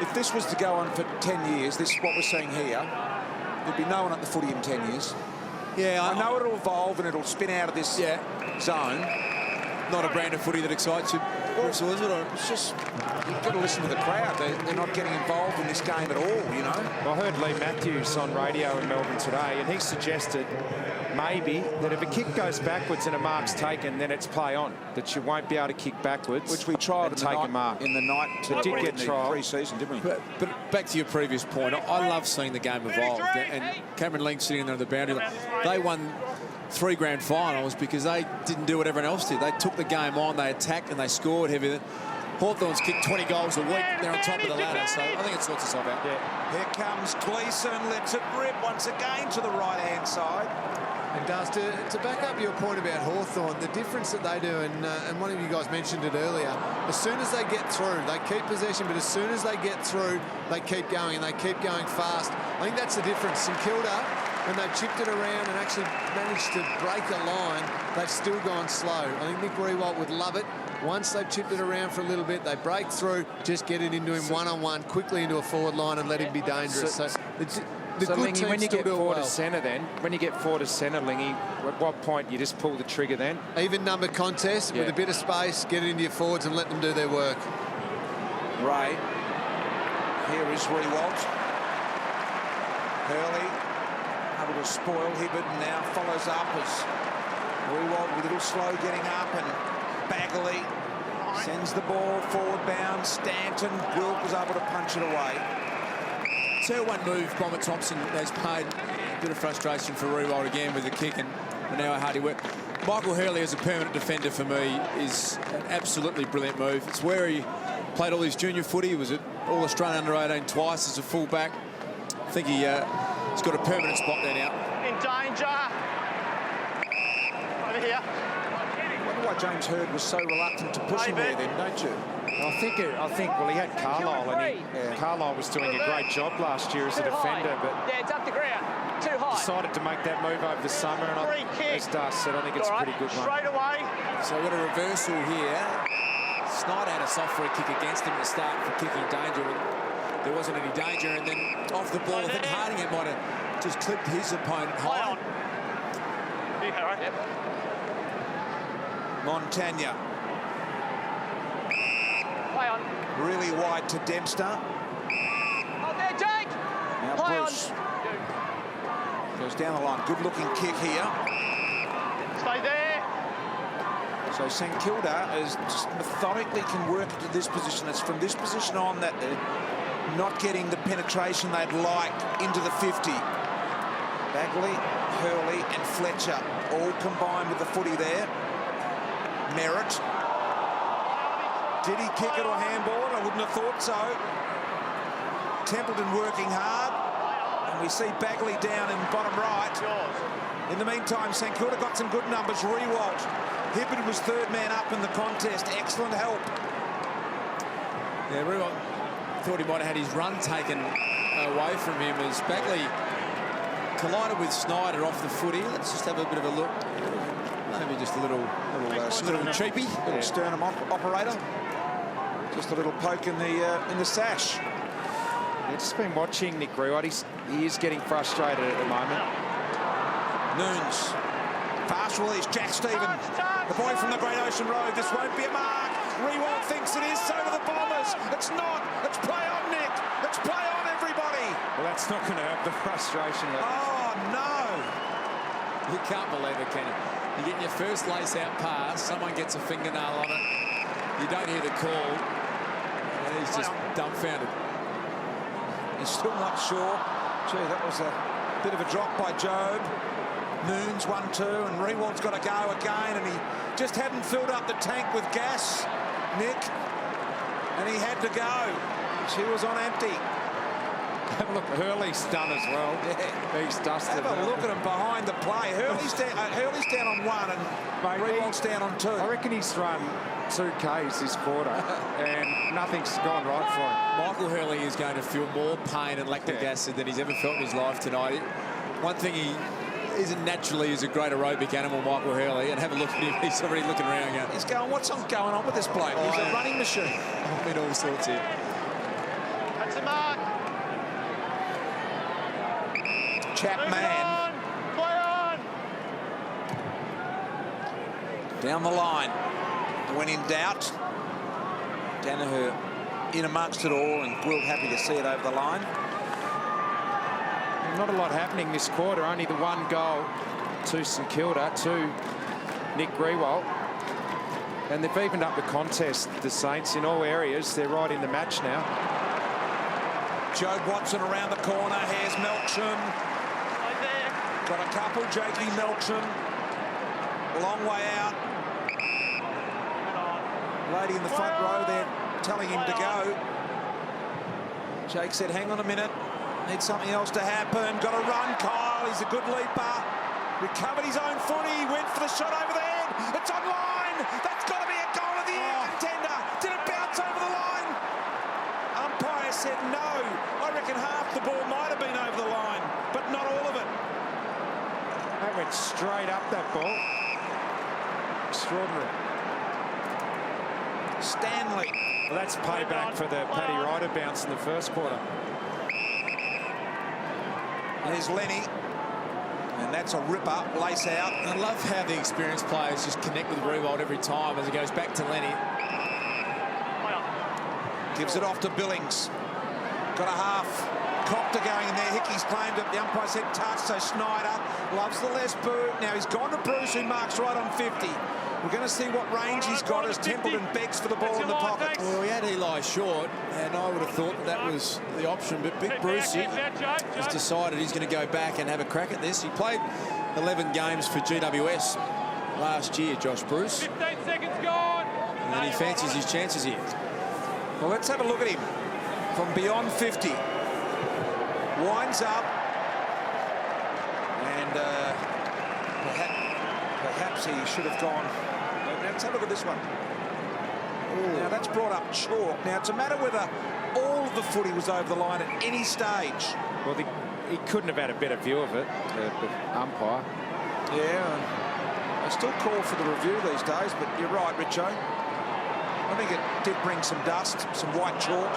if this was to go on for 10 years, this is what we're seeing here, there'd be no one at the footy in 10 years. Yeah, I know it'll evolve and it'll spin out of this zone. Not a brand of footy that excites you, Bristol, is it? Or it's just, you've got to listen to the crowd. They're not getting involved in this game at all, you know. Well, I heard Lee Matthews on radio in Melbourne today, and he suggested maybe that if a kick goes backwards and a mark's taken, then it's play on. That you won't be able to kick backwards, which we tried to take a mark in the night. It did get trial pre-season, didn't we? But back to your previous point, I love seeing the game evolve. And Cameron Ling sitting there on the boundary, they won 3 grand finals because they didn't do what everyone else did. They took the game on, they attacked and they scored heavy. Hawthorn's kicked 20 goals a week. They're on top of the ladder, so I think it sorts itself out. Yeah. Here comes Gleeson, lets it rip once again to the right-hand side. And does to back up your point about Hawthorn, the difference that they do, and one of you guys mentioned it earlier, as soon as they get through, they keep possession, but as soon as they get through, they keep going, and they keep going fast. I think that's the difference. St Kilda, when they've chipped it around and actually managed to break a line, they've still gone slow. I think Nick Riewoldt would love it. Once they've chipped it around for a little bit, they break through, just get it into him one-on-one, quickly into a forward line and let him be dangerous. So good Lingy, when you get forward to centre then, when you get forward to centre, Lingy, at what point you just pull the trigger then? Even number contest with a bit of space, get it into your forwards and let them do their work. Ray. Here is Riewoldt. Hurley able to spoil Hibbert and now follows up as Riewoldt a little slow getting up, and Bagley sends the ball forward bound. Stanton, Wilk was able to punch it away. 2-1 move, Bomber Thompson has paid a bit of frustration for Riewoldt again with the kick and now a hardy work. Michael Hurley as a permanent defender for me is an absolutely brilliant move. It's where he played all his junior footy. He was at All-Australian under-18 twice as a full-back. I think he's got a permanent spot there now. In danger. Over here. I wonder why James Hird was so reluctant to push him there then, don't you? I think well, he had Carlisle, and Carlisle was doing a great job last year as a defender, but it's up the ground. Too high. Decided to make that move over the summer, and as Das said, I think it's a pretty good one. Straight away. So we've got a reversal here. Snyder had a soft free kick against him at the start for kicking danger. There wasn't any danger, and then off the ball, I think Hardingham might have just clipped his opponent high. Montagna. Play on. Really wide to Dempster. Oh, there, Jake. Now Play Bruce goes down the line. Good-looking kick here. Stay there. So St Kilda is just methodically can work to this position. It's from this position on that they're not getting the penetration they'd like into the 50. Bagley, Hurley and Fletcher all combined with the footy there. Merritt. Did he kick it or handball it? I wouldn't have thought so. Templeton working hard. And we see Bagley down in bottom right. In the meantime, St Kilda got some good numbers. Rewalt. Hibberd was third man up in the contest. Excellent help. Yeah, Rewalt thought he might have had his run taken away from him as Bagley collided with Snyder off the footy. Let's just have a bit of a look. Maybe just a little cheapy. Little sternum operator. Just a little poke in the sash. I've just been watching Nick Rewalt. He is getting frustrated at the moment. Noons. Fast release. Jack Stephen. The boy from the Great Ocean Road. This won't be a mark. Rewalt thinks it is. So do the Bombers. It's not. Let's play on, Nick. Let's play on, everybody. Well, that's not going to help the frustration level. Oh, no. You can't believe it, can you? You're getting your first lace-out pass. Someone gets a fingernail on it. You don't hear the call. And he's just dumbfounded. He's still not sure. Gee, that was a bit of a drop by Job. Noons 1-2 and Rewalt's got to go again, and he just hadn't filled up the tank with gas, Nick, and he had to go. She was on empty. Have a look, Hurley's done as well. Yeah. He's dusted. Have a look at him behind the play. Hurley's down on 1 and Rewalt's down on 2. I reckon he's run 2 Ks this quarter and nothing's gone right for him. Michael Hurley is going to feel more pain and lactic acid than he's ever felt in his life tonight. One thing he isn't naturally is a great aerobic animal, Michael Hurley, and have a look at him. He's already looking around going, He's going, what's going on with this bloke? He's a running machine. I've been all sorts here. That's a mark. Chapman. Play on. Down the line. When in doubt, Danaher in amongst it all, and Gwilt happy to see it over the line. Not a lot happening this quarter. Only the 1 goal to St Kilda, to Nick Rewalt. And they've evened up the contest, the Saints, in all areas. They're right in the match now. Joe Watson around the corner. Here's Melksham. Got a couple. Jakey Melksham. Long way out. Lady in the front row there telling him to go. Jake said, hang on a minute. Need something else to happen. Got to run, Kyle. He's a good leaper. Recovered his own footy. Went for the shot over the head. It's on line. That's got to be a goal of the year contender. Did it bounce over the line? Umpire said no. I reckon half the ball might have been over the line, but not all of it. That went straight up, that ball. Extraordinary. Stanley. Well, that's payback for the Paddy Ryder bounce in the first quarter. There's Lenny. And that's a ripper, lace out. I love how the experienced players just connect with Rewalt every time as it goes back to Lenny. Gives it off to Billings. Got a half. Copter going in there. Hickey's claimed it. The umpire said touch, so Snyder loves the less boo. Now he's gone to Bruce, who marks right on 50. We're going to see what range he's got as Templeton begs for the ball in the pocket. Well, he had Eli short, and I would have thought that was the option, but Big Brucey has decided he's going to go back and have a crack at this. He played 11 games for GWS last year, Josh Bruce. 15 seconds gone. And he fancies his chances here. Well, let's have a look at him from beyond 50. Winds up, and perhaps he should have gone. Let's have a look at this one. Ooh. Now that's brought up chalk. Now it's a matter whether all of the footy was over the line at any stage. Well, he couldn't have had a better view of it, the umpire. Yeah, I still call for the review these days, but you're right, Richo. I think it did bring some dust, some white chalk.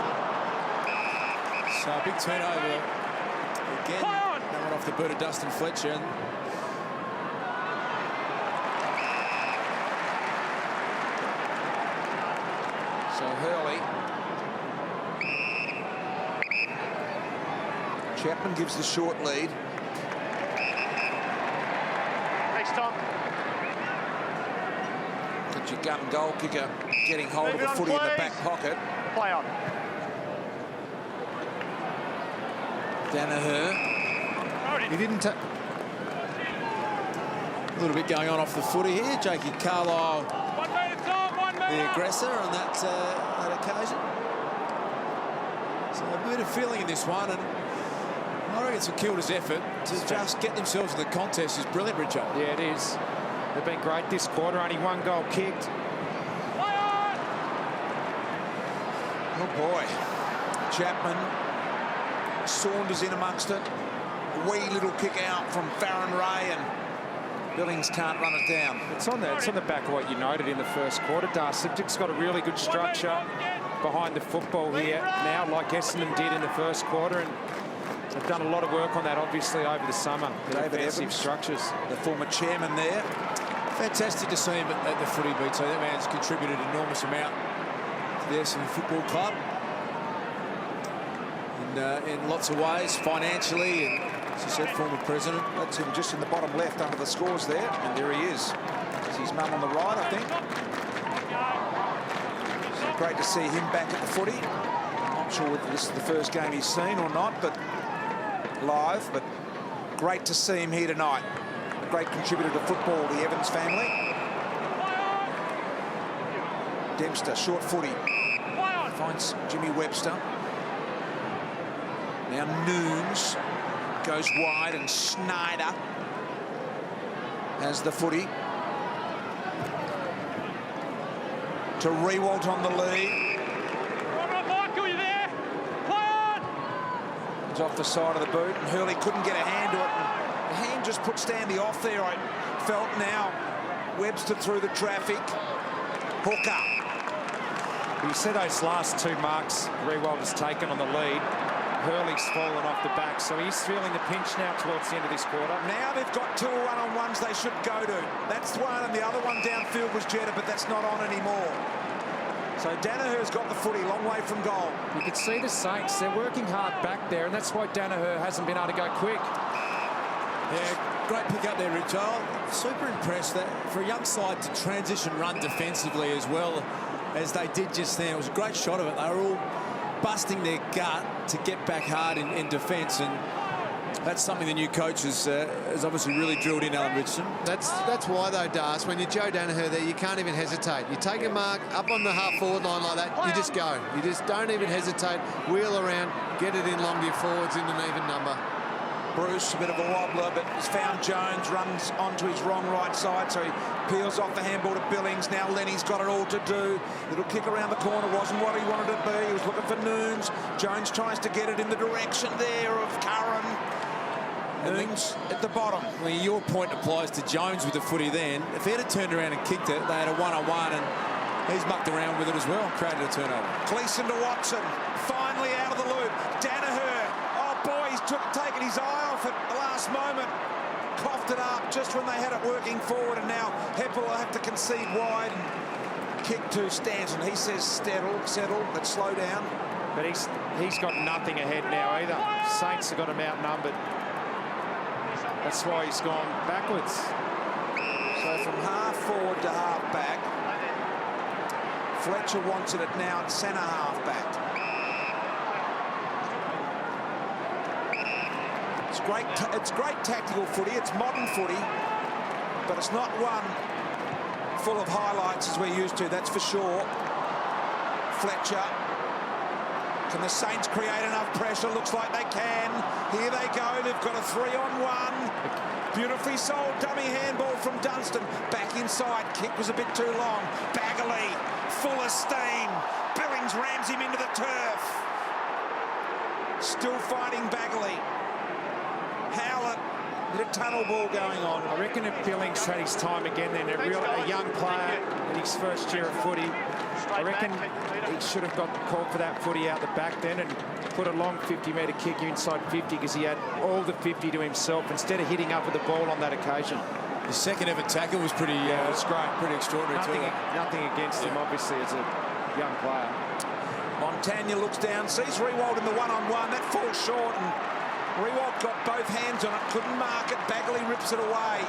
So a big turnover again. That went off the boot of Dustin Fletcher. So Hurley Chapman gives the short lead. Thanks, Tom. Got your gun goal kicker getting hold of the footy in the back pocket. Play on. Danaher. He didn't take... A little bit going on off the footy here. Jakey Carlisle, the aggressor on that occasion. So a bit of feeling in this one, and I reckon St Kilda's effort to just get themselves in the contest is brilliant, Richard. Yeah, it is. They've been great this quarter. Only one goal kicked. Oh boy. Chapman saunders in amongst it. A wee little kick out from Farron Ray, and Billings can't run it down. It's on the back of what you noted in the first quarter, Darcy. It's got a really good structure behind the football here now, like Essendon did in the first quarter, and they've done a lot of work on that, obviously, over the summer. The David defensive Evans, structures. the former chairman there. Fantastic to see him at the footy, BT. That man's contributed an enormous amount to the Essendon Football Club. And in lots of ways, financially, and as you said, former president. That's him just in the bottom left under the scores there, and there he is. That's his mum on the right, I think. So great to see him back at the footy. Not sure whether this is the first game he's seen or not, but live. But great to see him here tonight. A great contributor to football, the Evans family. Dempster, short footy. Finds Jimmy Webster. Now Noons goes wide, and Snyder has the footy. To Rewalt on the lead. Michael, you there? Play on! It's off the side of the boot, and Hurley couldn't get a hand to it. And the hand just put Stanley off there, I felt. Now Webster through the traffic. Hooker. You see those last two marks Rewalt has taken on the lead. Hurley's fallen off the back, so he's feeling the pinch now towards the end of this quarter. Now they've got two one-on-ones they should go to. That's one, and the other one downfield was Jetta, but that's not on anymore. So Danaher's got the footy, long way from goal. You can see the Saints, they're working hard back there, and that's why Danaher hasn't been able to go quick. Yeah, great pick up there, Rich. I'm super impressed that for a young side to transition run defensively as well as they did just then. It was a great shot of it. They were all busting their gut to get back hard in defence, and that's something the new coach has obviously really drilled in, Alan Richardson. That's why, though, Dars, when you're Joe Danaher there, you can't even hesitate. You take a mark up on the half-forward line like that, you just go. You just don't even hesitate, wheel around, get it in long to your forwards in an even number. Bruce, a bit of a wobbler, but has found Jones, runs onto his wrong right side, so he peels off the handball to Billings. Now Lenny's got it all to do. Little kick around the corner wasn't what he wanted it to be. He was looking for Noons. Jones tries to get it in the direction there of Curran. Noons at the bottom. Well, your point applies to Jones with the footy then. If he had turned around and kicked it, they had a one-on-one, and he's mucked around with it as well, created a turnover. Gleeson to Watson, finally out of the loop. Danaher, oh boy, he's taken his eye off at the last moment. Coughed it up just when they had it working forward, and now Heppel will have to concede wide and kick to Stanton. He says settle, but slow down. But he's got nothing ahead now either. Saints have got him outnumbered. That's why he's gone backwards. So from half forward to half back, Fletcher wants it now at centre half back. It's great tactical footy. It's modern footy, but it's not one full of highlights as we're used to. That's for sure. Fletcher. Can the Saints create enough pressure? Looks like they can. Here they go. They've got a 3-on-1. Beautifully sold. Dummy handball from Dunstan. Back inside. Kick was a bit too long. Bagley, full of steam. Billings rams him into the turf. Still fighting Bagley. Howlett, bit of tunnel ball going on. I reckon if Billings had his time again then, a young player in his first year of footy, I reckon he should have got called for that footy out the back then and put a long 50-metre kick inside 50, because he had all the 50 to himself instead of hitting up with the ball on that occasion. The second ever tackle was pretty, was great, pretty extraordinary too. Nothing against him, obviously, as a young player. Montagna looks down, sees Rewald in the one-on-one. That falls short, and Rewalt got both hands on it, couldn't mark it. Bagley rips it away.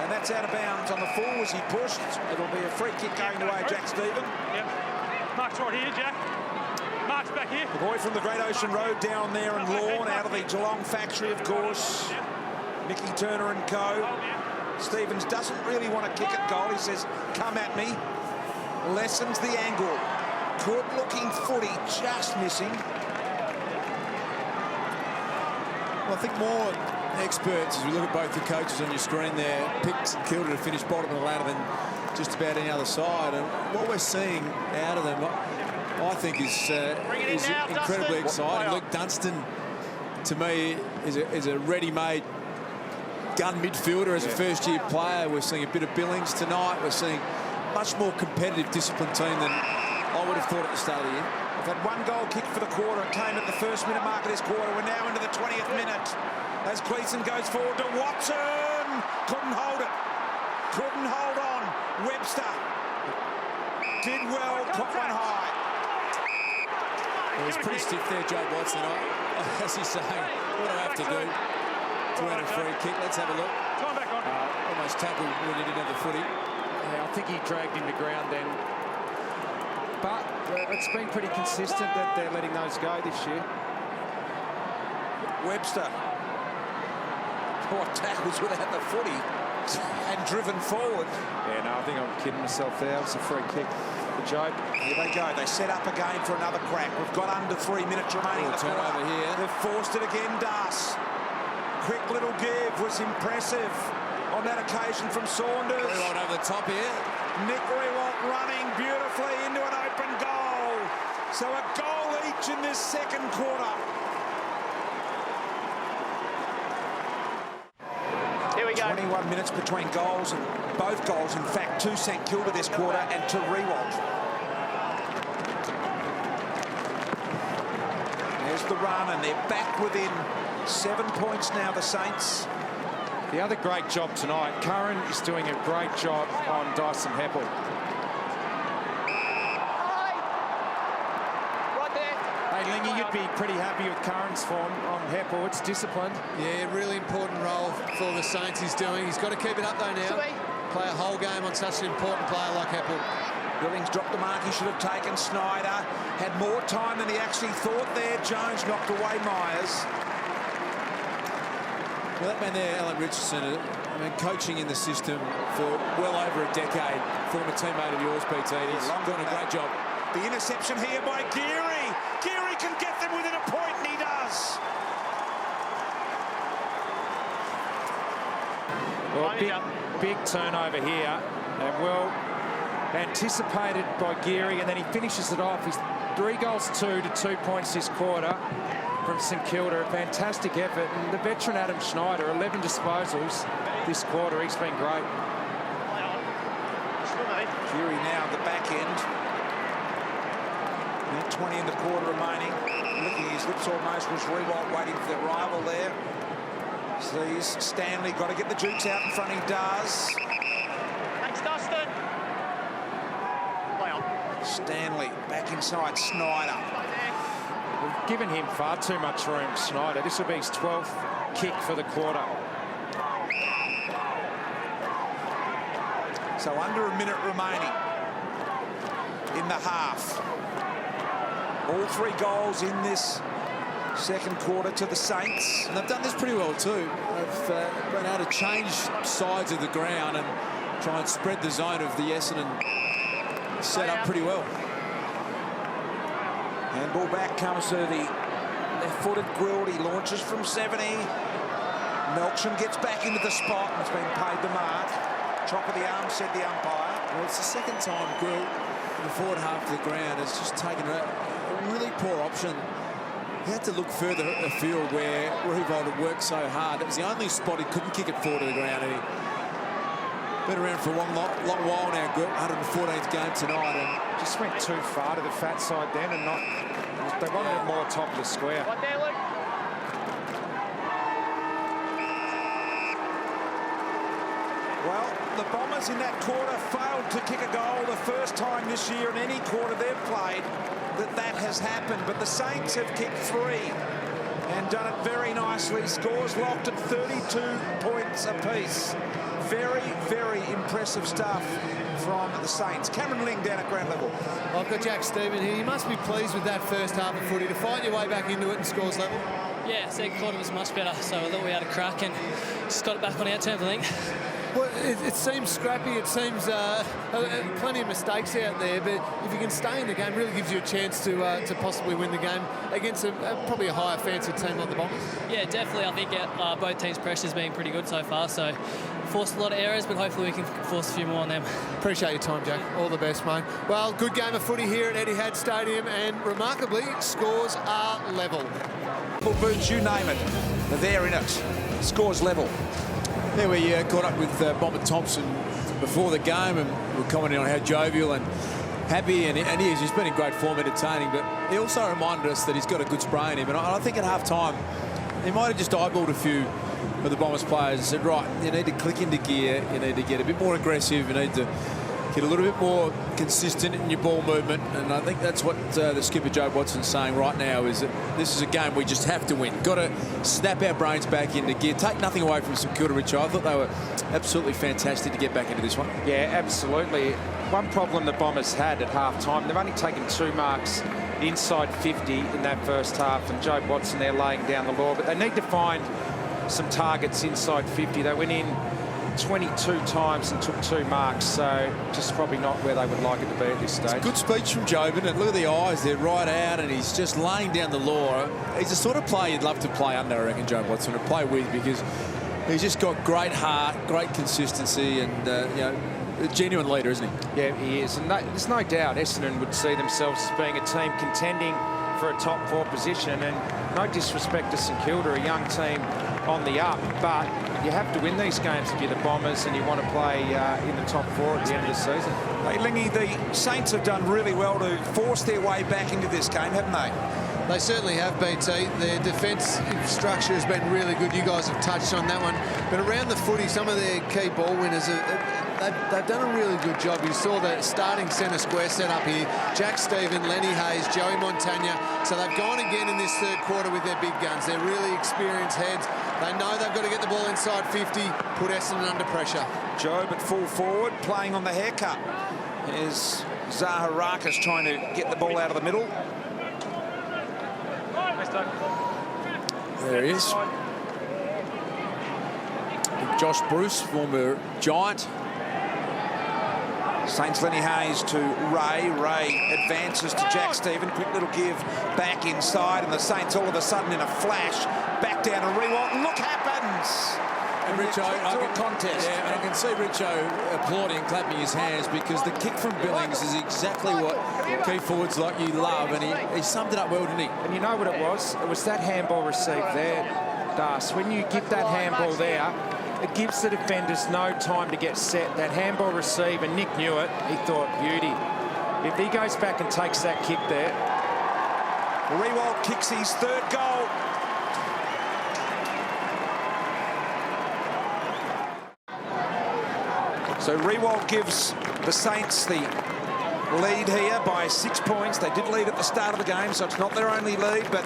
And that's out of bounds on the full as he pushed. It'll be a free kick going away, Jack Stephen. Yep. Mark's right here, Jack. Mark's back here. The boy from the Great Ocean Road down there in Lorne, out of the Geelong factory, of course. Mickey Turner and co. Stevens doesn't really want to kick at goal. He says, come at me. Lessens the angle. Good looking footy, just missing. Well, I think more experts, as we look at both the coaches on your screen there, picked St Kilda to finish bottom of the ladder than just about any other side. And what we're seeing out of them, I think, is incredibly exciting. Luke Dunstan, to me, is a ready-made gun midfielder as a first-year player. We're seeing a bit of Billings tonight. We're seeing much more competitive, disciplined team than I would have thought at the start of the year. We've had one goal kick for the quarter. It came at the first minute mark of this quarter. We're now into the 20th minute as Gleeson goes forward to Watson. Couldn't hold it. Couldn't hold on. Webster did well, caught one high. It was pretty stiff there, Joe Watson. As he's saying, what do I have to do to earn a free kick? Let's have a look. Almost tackled when he didn't have the footy. Yeah, I think he dragged him to ground then. But it's been pretty consistent that they're letting those go this year. Webster. What tackles without the footy and driven forward. Yeah, no, I think I'm kidding myself there. It's a free kick for Joe. Here they go. They set up again for another crack. We've got under 3 minutes remaining. Turnover here. They've forced it again, Das. Quick little give was impressive on that occasion from Saunders. Rewalt over the top here. Nick Rewalt running beautifully into an open goal. So a goal each in this second quarter. Here we go. 21 minutes between goals, and both goals, in fact, to St Kilda this quarter and to Rewalt. There's the run, and they're back within 7 points now, the Saints. The other great job tonight, Curran is doing a great job on Dyson Heppel. Right there. Hey, Lingy, you'd be pretty happy with Curran's form on Heppel. It's disciplined. Yeah, really important role for the Saints he's doing. He's got to keep it up, though, now. Play a whole game on such an important player like Heppel. Billings dropped the mark he should have taken. Snyder had more time than he actually thought there. Jones knocked away Myers. Well, that man there, Alan Richardson, I mean, coaching in the system for well over a decade. Former teammate of yours, PT. He's doing a great job. The interception here by Geary. Geary can get them within a point, and he does. Well, big turnover here, and well anticipated by Geary, and then he finishes it off. He's 3 goals 2 to 2 points this quarter from St Kilda. A fantastic effort, and the veteran Adam Schneider, 11 disposals this quarter. He's been great. Geary now at the back end. Minute 20 in the quarter remaining. Licking his lips almost was Rewalt waiting for their rival there. Sees Stanley, got to get the Jukes out in front. He does. Thanks, Dustin. Play on. Stanley back inside Snyder. We've given him far too much room, Snyder. This will be his 12th kick for the quarter. So under a minute remaining in the half. All 3 goals in this second quarter to the Saints. And they've done this pretty well too. They've been able to change sides of the ground and try and spread the zone of the Essendon set up pretty well. Handball back comes to the left-footed Gould. He launches from 70. Melksham gets back into the spot and has been paid the mark. Top of the arm, said the umpire. Well, it's the second time Gould in the forward half of the ground has just taken a really poor option. He had to look further afield where Rewalt had worked so hard. It was the only spot he couldn't kick it forward to the ground. And he's been around for a long while now, Gould. 114th game tonight. And just went too far to the fat side then, and not. They wanted it more top of the square. Right there, Luke. Well, the Bombers in that quarter failed to kick a goal. The first time this year in any quarter they've played that has happened. But the Saints have kicked 3. and done it very nicely. Scores locked at 32 points apiece. Very, very impressive stuff from the Saints. Cameron Ling down at ground level. I've got Jack Stephen here. You must be pleased with that first half of footy to fight your way back into it and scores level. Yeah, second quarter was much better, so I thought we had a crack and just got it back on our terms, I think. Well, it seems scrappy. It seems plenty of mistakes out there, but if you can stay in the game, really gives you a chance to possibly win the game against probably a higher fancy team like the Bombers. Yeah, definitely. I think both teams' pressure's been pretty good so far, so forced a lot of errors, but hopefully we can force a few more on them. Appreciate your time, Jack. All the best, mate. Well, good game of footy here at Etihad Stadium, and remarkably, scores are level. Boots, you name it, they're there in it. Scores level. Yeah, we caught up with Bomber Thompson before the game, and we were commenting on how jovial and happy and he is. He's been in great form, entertaining, but he also reminded us that he's got a good spray in him. And I think at half-time, he might have just eyeballed a few of the Bombers players and said, right, you need to click into gear, you need to get a bit more aggressive, you need to get a little bit more consistent in your ball movement. And I think that's what the skipper Joe Watson's saying right now, is that this is a game we just have to win. Got to snap our brains back into gear. Take nothing away from St Kilda, Richo. I thought they were absolutely fantastic to get back into this one. Yeah, absolutely. One problem the Bombers had at half-time, they've only taken 2 marks inside 50 in that first half, and Joe Watson there laying down the law, but they need to find some targets inside 50. They went in 22 times and took 2 marks, so just probably not where they would like it to be at this stage. It's a good speech from Jobin, and look at the eyes, they're right out, and he's just laying down the law. He's the sort of player you'd love to play under, I reckon, Joe Watson, to play with, because he's just got great heart, great consistency, and you know, a genuine leader, isn't he? Yeah, he is, and there's no doubt Essendon would see themselves as being a team contending for a top 4 position, and no disrespect to St Kilda, a young team on the up, but you have to win these games if you're the Bombers and you want to play in the top 4 at the end of the season. Hey, Lingy, the Saints have done really well to force their way back into this game, haven't they? They certainly have, BT. Their defence structure has been really good. You guys have touched on that one. But around the footy, some of their key ball winners, they've done a really good job. You saw the starting centre square set up here. Jack Stephen, Lenny Hayes, Joey Montagna. So they've gone again in this third quarter with their big guns. They're really experienced heads. They know they've got to get the ball inside 50, put Essendon under pressure. Job at full forward, playing on the haircut. There's Zaharakis trying to get the ball out of the middle. There he is. Josh Bruce, former Giant. Saints Lenny Hayes to Ray. Ray advances to Jack Stephen. Quick little give back inside, and the Saints all of a sudden in a flash back down to Rewalt. Look happens. And Richo, contest. Yeah, I can see Richo applauding and clapping his hands, because the kick from Billings is exactly what key forwards like you love, and he summed it up well, didn't he? And you know what it was? It was that handball received there, Das. When you give that handball there, it gives the defenders no time to get set. That handball receive, and Nick knew it. He thought, beauty. If he goes back and takes that kick there. Rewalt kicks his 3rd goal. So Rewalt gives the Saints the lead here by 6 points. They did lead at the start of the game, so it's not their only lead, but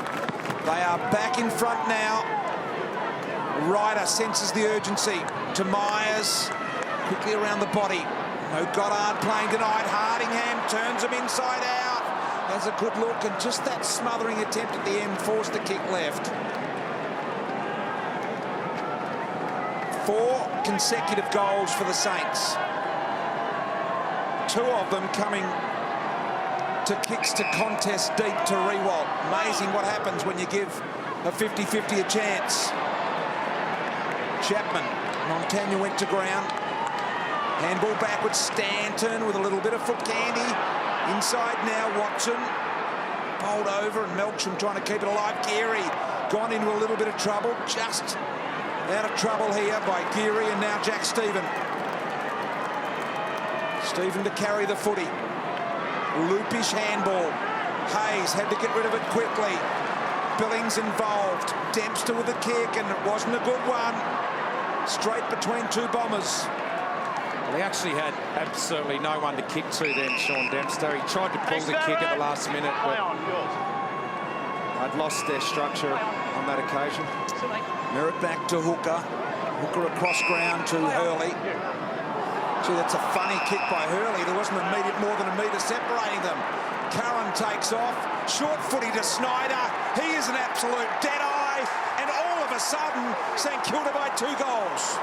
they are back in front now. Ryder senses the urgency to Myers, quickly around the body. No Goddard playing tonight. Hardingham turns him inside out. Has a good look, and just that smothering attempt at the end forced the kick left. 4 consecutive goals for the Saints. 2 of them coming to kicks to contest deep to Rewalt. Amazing what happens when you give a 50-50 a chance. Chapman, Montagna went to ground. Handball backwards, Stanton with a little bit of foot candy. Inside now, Watson. Bowled over, and Melksham trying to keep it alive. Geary gone into a little bit of trouble. Just out of trouble here by Geary, and now Jack Stephen. Stephen to carry the footy. Loopish handball. Hayes had to get rid of it quickly. Billings involved. Dempster with a kick, and it wasn't a good one. Straight between 2 Bombers. Well, he actually had absolutely no one to kick to then, Sean Dempster. He tried to pull the kick at the last minute, but I'd lost their structure on that occasion. Merritt back to Hooker. Hooker across ground to Hurley. Gee, that's a funny kick by Hurley. There wasn't more than a metre separating them. Curran takes off. Short footy to Snyder. He is an absolute dead-eye. And all of a sudden, St Kilda by 2 goals.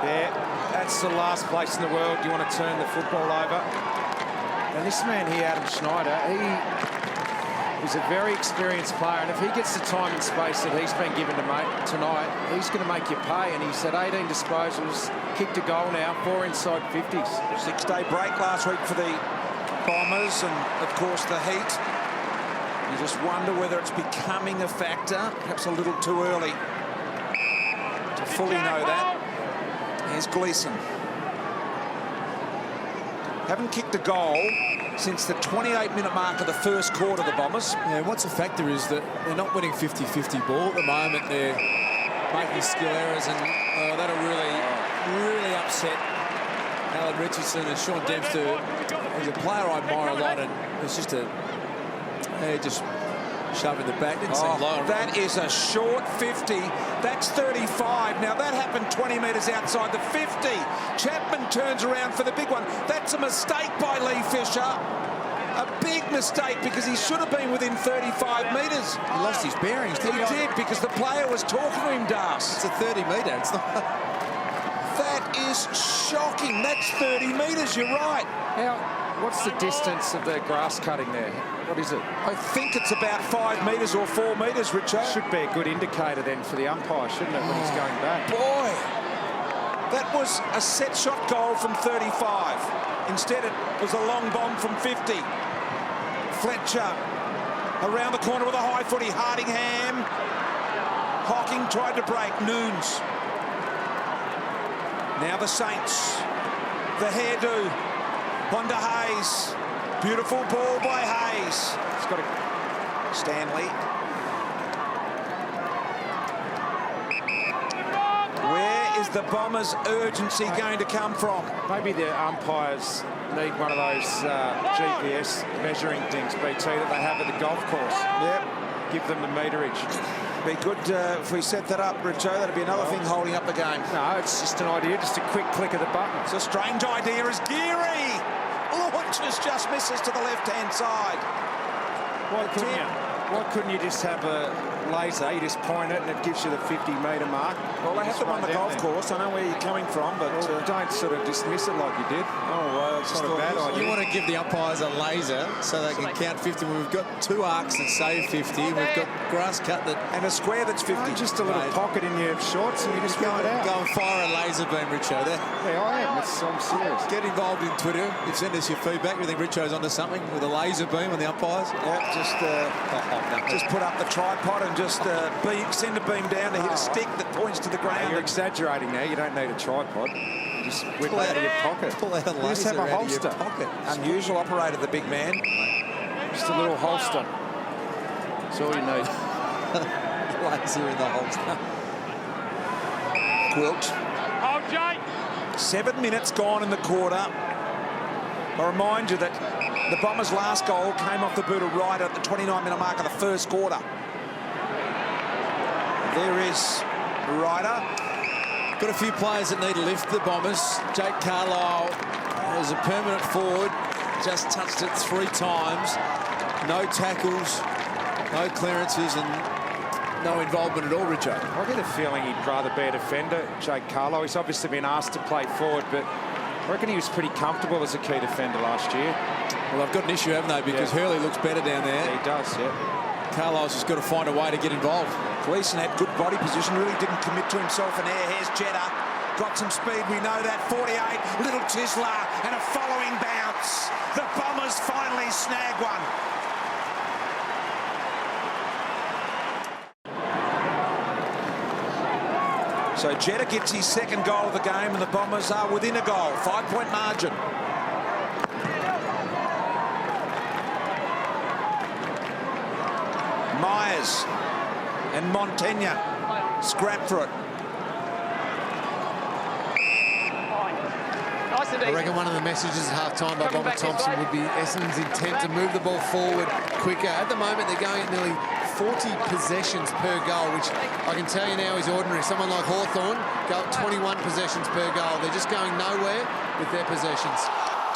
Yeah, that's the last place in the world you want to turn the football over. And this man here, Adam Schneider, he's a very experienced player, and if he gets the time and space that he's been given tonight, he's going to make you pay. And he's had 18 disposals, kicked a goal now, 4 inside 50s. 6-day break last week for the Bombers, and of course the heat. You just wonder whether it's becoming a factor, perhaps a little too early to fully know that. Here's Gleeson. Haven't kicked a goal since the 28-minute mark of the first quarter, the Bombers. Yeah, what's a factor is that they're not winning 50-50 ball at the moment. They're making skill errors, and that'll really upset Alan Richardson. And Sean Dempster is a player I admire a lot, and it's just just shoving the back. Didn't seem low. That is a short 50. That's 35. Now, that happened 20 metres outside the 50. Chapman turns around for the big one. That's a mistake by Lee Fisher. A big mistake, because he should have been within 35 metres. He lost his bearings, didn't he? He did, because the player was talking to him, Das. It's a 30-metre. It's not... That is shocking. That's 30 metres, you're right. Now, what's the distance of the grass cutting there? What is it? I think it's about 5 metres or 4 metres, Richo. Should be a good indicator then for the umpire, shouldn't it, when he's going back? Boy, that was a set shot goal from 35. Instead, it was a long bomb from 50. Fletcher around the corner with a high footy. Hardingham. Hocking tried to break. Noons. Now the Saints. The hairdo. Honda Hayes. Beautiful ball by Hayes. It's got a Stanley. Where is the Bombers' urgency going to come from? Maybe the umpires need one of those GPS measuring things, BT, that they have at the golf course. Yep. Give them the meterage. Be good if we set that up, Richo. That'd be another thing holding up the game. No, it's just an idea, just a quick click of the button. It's a strange idea as Geary launches, just misses to the left-hand side. Why couldn't you just have a laser? You just point it and it gives you the 50-metre mark. Well, they have them on the golf course. I know where you're coming from, but don't sort of dismiss it like you did. Oh, it's not a bad idea. You want to give the umpires a laser so they can count 50. We've got 2 arcs that save 50. We've got grass cut that... And a square that's 50. Just a little pocket in your shorts and you just go it out. Go and fire a laser beam, Richo. There. Yeah, I am. I'm serious. Get involved in Twitter. You send us your feedback. We think Richo's onto something with a laser beam on the umpires. Yeah, just put up the tripod and just send a beam down to hit a stick that points to the ground. You're exaggerating now. You don't need a tripod. You just whip it out of your pocket. Pull out a laser just have a out holster. Of your pocket. Unusual operator, the big man. Just a little holster. That's all you need. Laser in the holster. Quilt. Hold, Jake. 7 minutes gone in the quarter. I remind you that the Bombers' last goal came off the boot of Ryder at the 29-minute mark of the first quarter. There is Ryder. Got a few players that need a lift, the Bombers. Jake Carlisle was a permanent forward, just touched it 3 times. No tackles, no clearances, and no involvement at all, Richo. I get a feeling he'd rather be a defender, Jake Carlisle. He's obviously been asked to play forward, but I reckon he was pretty comfortable as a key defender last year. Well, they've got an issue, haven't they? Because Hurley looks better down there. Yeah, he does, yeah. Carlisle's just got to find a way to get involved. Gleeson had good body position, really didn't commit to himself in air. Here's Jetta. Got some speed, we know that. 48, little Tisler, and a following bounce. The Bombers finally snag one. So Jetta gets his second goal of the game, and the Bombers are within a goal. 5-point margin. Myers and Montaigne scrap for it. Nice I reckon one of the messages at half-time by Bomber Thompson would be Essendon's intent to move the ball forward quicker. At the moment, they're going at nearly 40 possessions per goal, which I can tell you now is ordinary. Someone like Hawthorn go at 21 possessions per goal. They're just going nowhere with their possessions.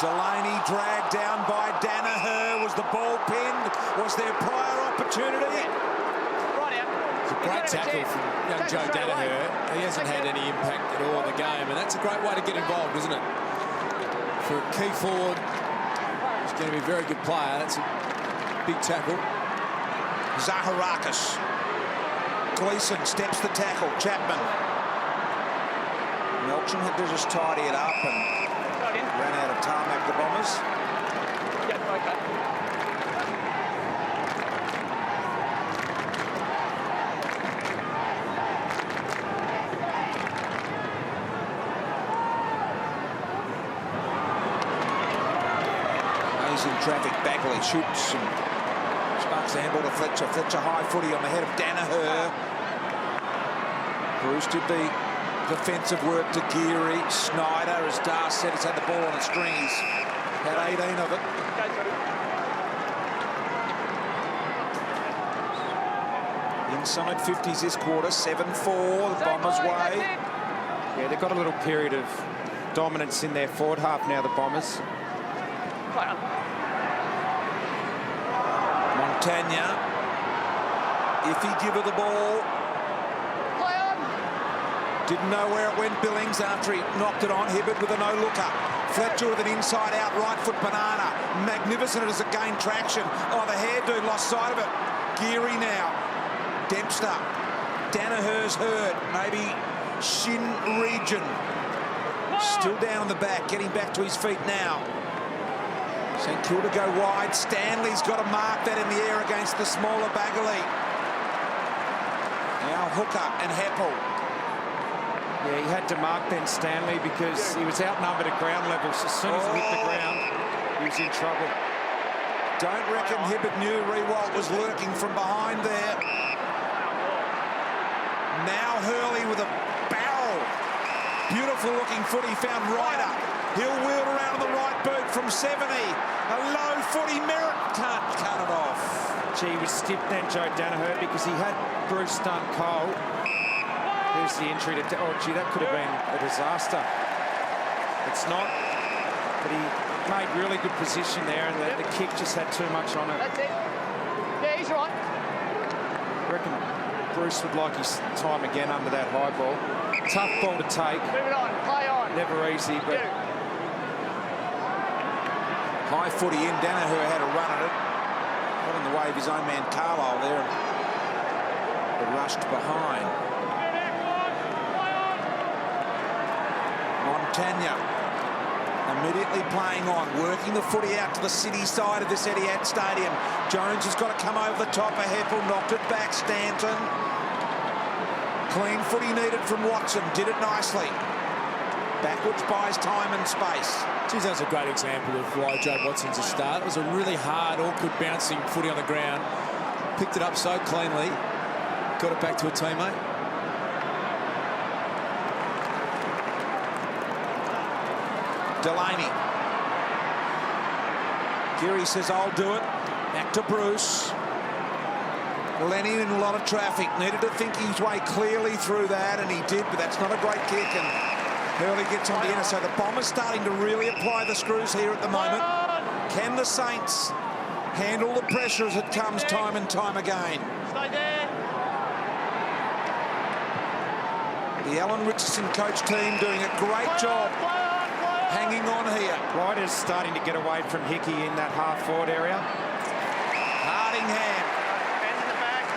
Delaney dragged down by Danaher. Was the ball pinned? Was there prior opportunity? It's a great tackle from young Joe Danaher. He hasn't had any impact at all in the game, and that's a great way to get involved, isn't it? For a key forward, he's going to be a very good player. That's a big tackle. Zaharakis. Gleeson steps the tackle. Chapman. Melksham had to just tidy it up and ran out of tarmac, the Bombers. Yep, okay. Amazing traffic. Bagley shoots and sparks the handball to Fletcher. Fletcher high footy on the head of Danaher. Bruce did the defensive work to Geary. Snyder, as Dar said, has had the ball on a string. He's had 18 of it. Inside 50s this quarter, 7-4, the Bombers' way. Yeah, they've got a little period of dominance in their forward half now, the Bombers. Montagna, if he give her the ball. Didn't know where it went, Billings, after he knocked it on. Hibbert with a no-looker. Fletcher with an inside-out right-foot banana. Magnificent as it gained traction. Oh, the hairdo lost sight of it. Geary now. Dempster. Danaher's hurt. Maybe shin region. Still down on the back, getting back to his feet now. St Kilda go wide. Stanley's got to mark that in the air against the smaller Bagley. Now Hooker and Heppel. Yeah, he had to mark then Stanley because he was outnumbered at ground level. So as soon as he hit the ground, he was in trouble. Don't reckon Hibbert knew Rewalt was lurking from behind there. Now Hurley with a barrel. Beautiful looking footy, found Ryder. He'll wheel around the right boot from 70. A low footy, Merritt can't cut it off. Gee, he was stiff then, Joe Danaher, because he had Bruce done cold. There's the injury to... Oh, gee, that could have been a disaster. It's not. But he made really good position there, and the kick just had too much on it. That's it. Yeah, he's right. I reckon Bruce would like his time again under that high ball. Tough ball to take. Move it on. Play on. Never easy, but... High footy in. Danaher had a run at it. Got in the way of his own man Carlisle there. But rushed behind. Montagna immediately playing on, working the footy out to the city side of this Etihad Stadium. Jones has got to come over the top of Heppel, knocked it back, Stanton. Clean footy needed from Watson, did it nicely. Backwards buys time and space. Geez, that was a great example of why Joe Watson's a start. It was a really hard, awkward, bouncing footy on the ground. Picked it up so cleanly, got it back to a teammate. Delaney. Geary says, I'll do it. Back to Bruce. Lenny in a lot of traffic. Needed to think his way clearly through that, and he did, but that's not a great kick. And Hurley gets on the inner. So the Bombers starting to really apply the screws here at the moment. Can the Saints handle the pressure as it comes time and time again? Stay there. The Alan Richardson coach team doing a great job hanging on here. Ryder's starting to get away from Hickey in that half-forward area. Hardingham. Hands in the back.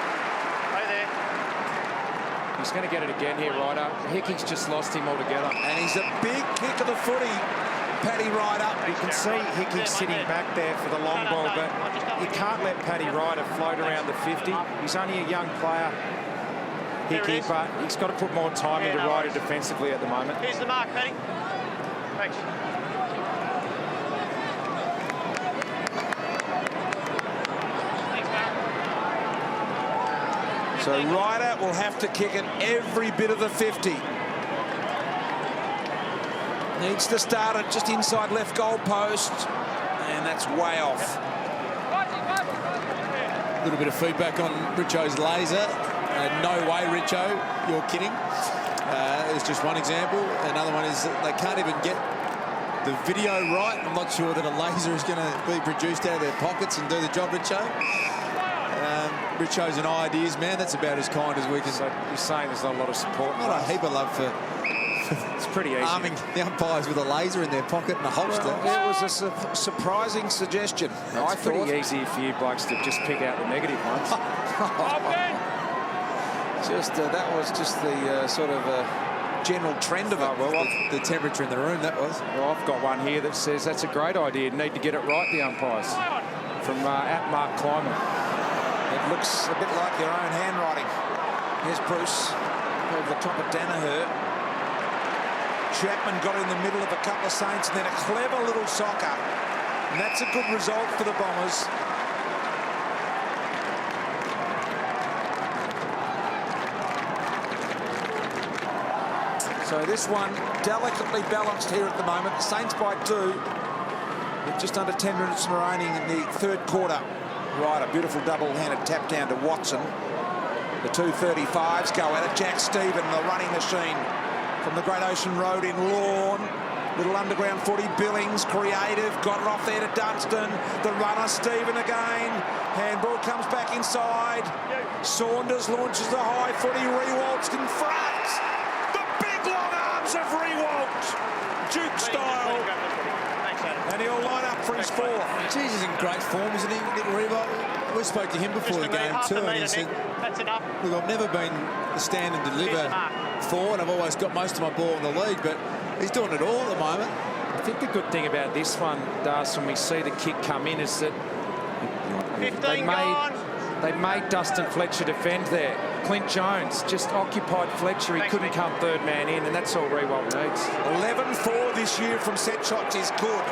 Right there. He's going to get it again here, Ryder. Hickey's just lost him altogether. And he's a big kick of the footy, Paddy Ryder. You can see Hickey sitting back there for the long ball, but you can't let Paddy Ryder float around the 50. He's only a young player, Hickey, but he's got to put more time into Ryder defensively at the moment. Here's the mark, Paddy. Thanks. So Ryder will have to kick it every bit of the 50. Yeah, Needs to start it just inside left goal post, and that's way off. A little bit of feedback on Richo's laser. No way, Richo, you're kidding. It's just one example. Another one is that they can't even get the video right. I'm not sure that a laser is going to be produced out of their pockets and do the job, Richo. Richo's an ideas man. That's about as kind as we can. So you're saying there's not a lot of support? Not a heap of love for it's pretty easy. arming the umpires with a laser in their pocket and a holster. Well, it was a surprising suggestion. It's pretty easy for you blokes to just pick out the negative ones. That was just the sort of general trend of it. Well, the temperature in the room, that was. Well, I've got one here that says that's a great idea. Need to get it right, the umpires. From at Mark Clymer. It looks a bit like your own handwriting. Here's Bruce over the top of Danaher. Chapman got in the middle of a couple of Saints and then a clever little soccer. And that's a good result for the Bombers. So this one delicately balanced here at the moment. The Saints by 2 with just under 10 minutes remaining in the third quarter. Right, a beautiful double-handed tap down to Watson. The 2:35s go at it. Jack Stephen, the running machine from the Great Ocean Road in Lawn. Little underground footy. Billings, creative, got it off there to Dunstan. The runner, Stephen again. Handball comes back inside. Saunders launches the high footy. Rewaltzed in front. The big long arms of Rewalt. Duke style. And he'll line up for his fourth. Jeez, he's in great form, isn't he, Nick Rewalt? We spoke to him before the game too, and he said, look, I've never been the stand and deliver forward. I've always got most of my ball in the league, but he's doing it all at the moment. I think the good thing about this one, Das, when we see the kick come in, is that they made Dustin Fletcher defend there. Clint Jones just occupied Fletcher. He couldn't come third man in, and that's all Rewalt needs. 11-4 this year from set shots is good.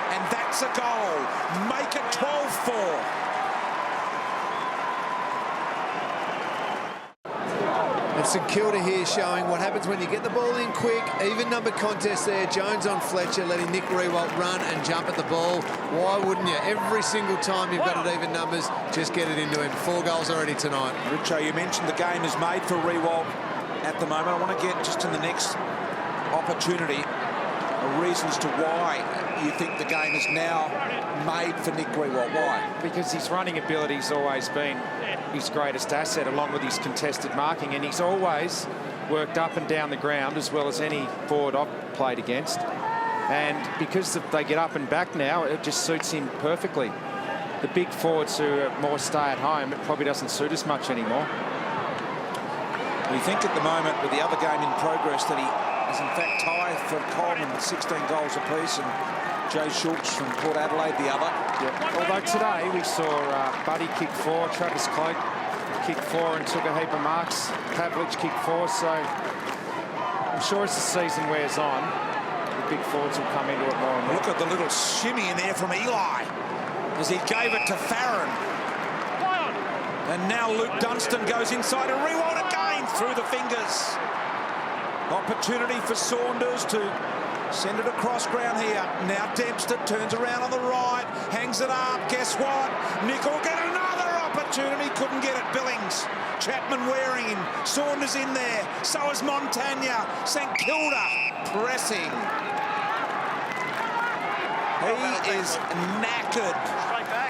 And that's a goal. Make it 12-4. And St Kilda here showing what happens when you get the ball in quick. Even number contest there. Jones on Fletcher, letting Nick Rewalt run and jump at the ball. Why wouldn't you? Every single time you've got it even numbers, just get it into him. 4 goals already tonight. Richo, you mentioned the game is made for Rewalt at the moment. I want to get just in the next opportunity reasons to why you think the game is now made for Nick Rewalt. Why? Because his running ability's always been his greatest asset, along with his contested marking, and he's always worked up and down the ground as well as any forward I've played against. And because they get up and back now, it just suits him perfectly. The big forwards who are more stay at home, it probably doesn't suit as much anymore. We think at the moment with the other game in progress that he is in fact tied for Coleman with 16 goals apiece, and Joe Schultz from Port Adelaide the other. Yep. Although today we saw Buddy kick 4, Travis Cloak kick 4 and took a heap of marks. Pavlich kick 4, so I'm sure as the season wears on, the big forwards will come into it more and more. Look at the little shimmy in there from Eli as he gave it to Farron. And now Luke Dunstan goes inside and Rewalt again through the fingers. Opportunity for Saunders to send it across ground here. Now Dempster turns around on the right, hangs it up. Guess what? Nick will get another opportunity. Couldn't get it. Billings. Chapman wearing him. Saunders in there. So is Montagna. St Kilda pressing. He is knackered. Straight back.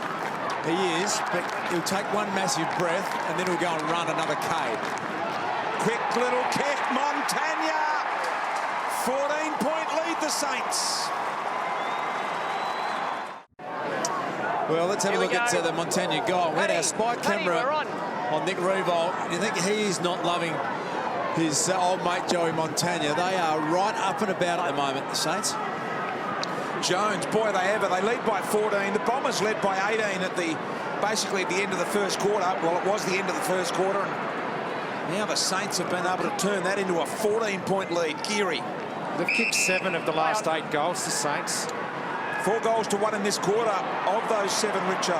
He is, but he'll take one massive breath and then he'll go and run another K. Quick little kick, Montagna. 14-point lead, the Saints. Well, let's have a look at the Montagna goal. We had our spy camera on Nick Rewalt. You think he's not loving his old mate Joey Montagna. They are right up and about at the moment, the Saints. Jones, boy, they lead by 14. The Bombers led by 18 at basically at the end of the first quarter. Well, it was the end of the first quarter, and now the Saints have been able to turn that into a 14-point lead. Geary. They've kicked 7 of the last 8 goals, the Saints. 4 goals to 1 in this quarter. Of those 7, Richo,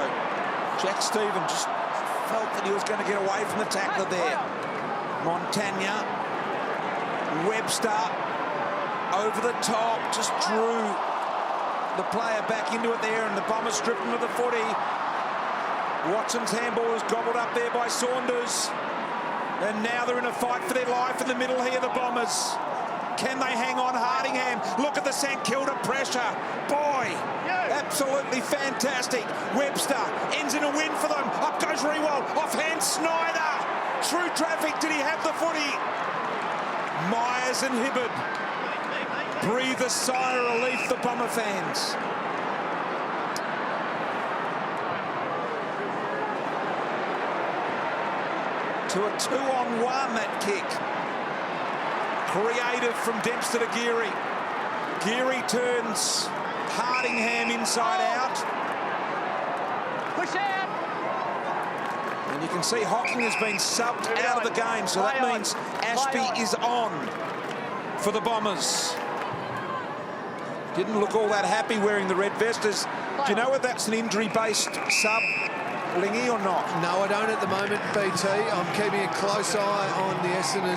Jack Stephen just felt that he was going to get away from the tackler there. Montagna, Webster, over the top, just drew the player back into it there, and the Bombers stripped him of the footy. Watson's handball is gobbled up there by Saunders. And now they're in a fight for their life in the middle here, the Bombers. Can they hang on? Hardingham, look at the St Kilda pressure. Boy, absolutely fantastic. Webster ends in a win for them. Up goes Rewald, offhand Snyder. Through traffic, did he have the footy? Myers and Hibberd breathe a sigh of relief, the Bomber fans. To a 2-on-1, that kick. Creative from Dempster to Geary. Geary turns Hardingham inside out. Push out. And you can see Hocking has been subbed out of the game, so that means Ashby is on for the Bombers. Didn't look all that happy wearing the red vestas. Do you know if that's an injury-based sub, Lingy, or not? No, I don't at the moment, BT. I'm keeping a close eye on the Essendon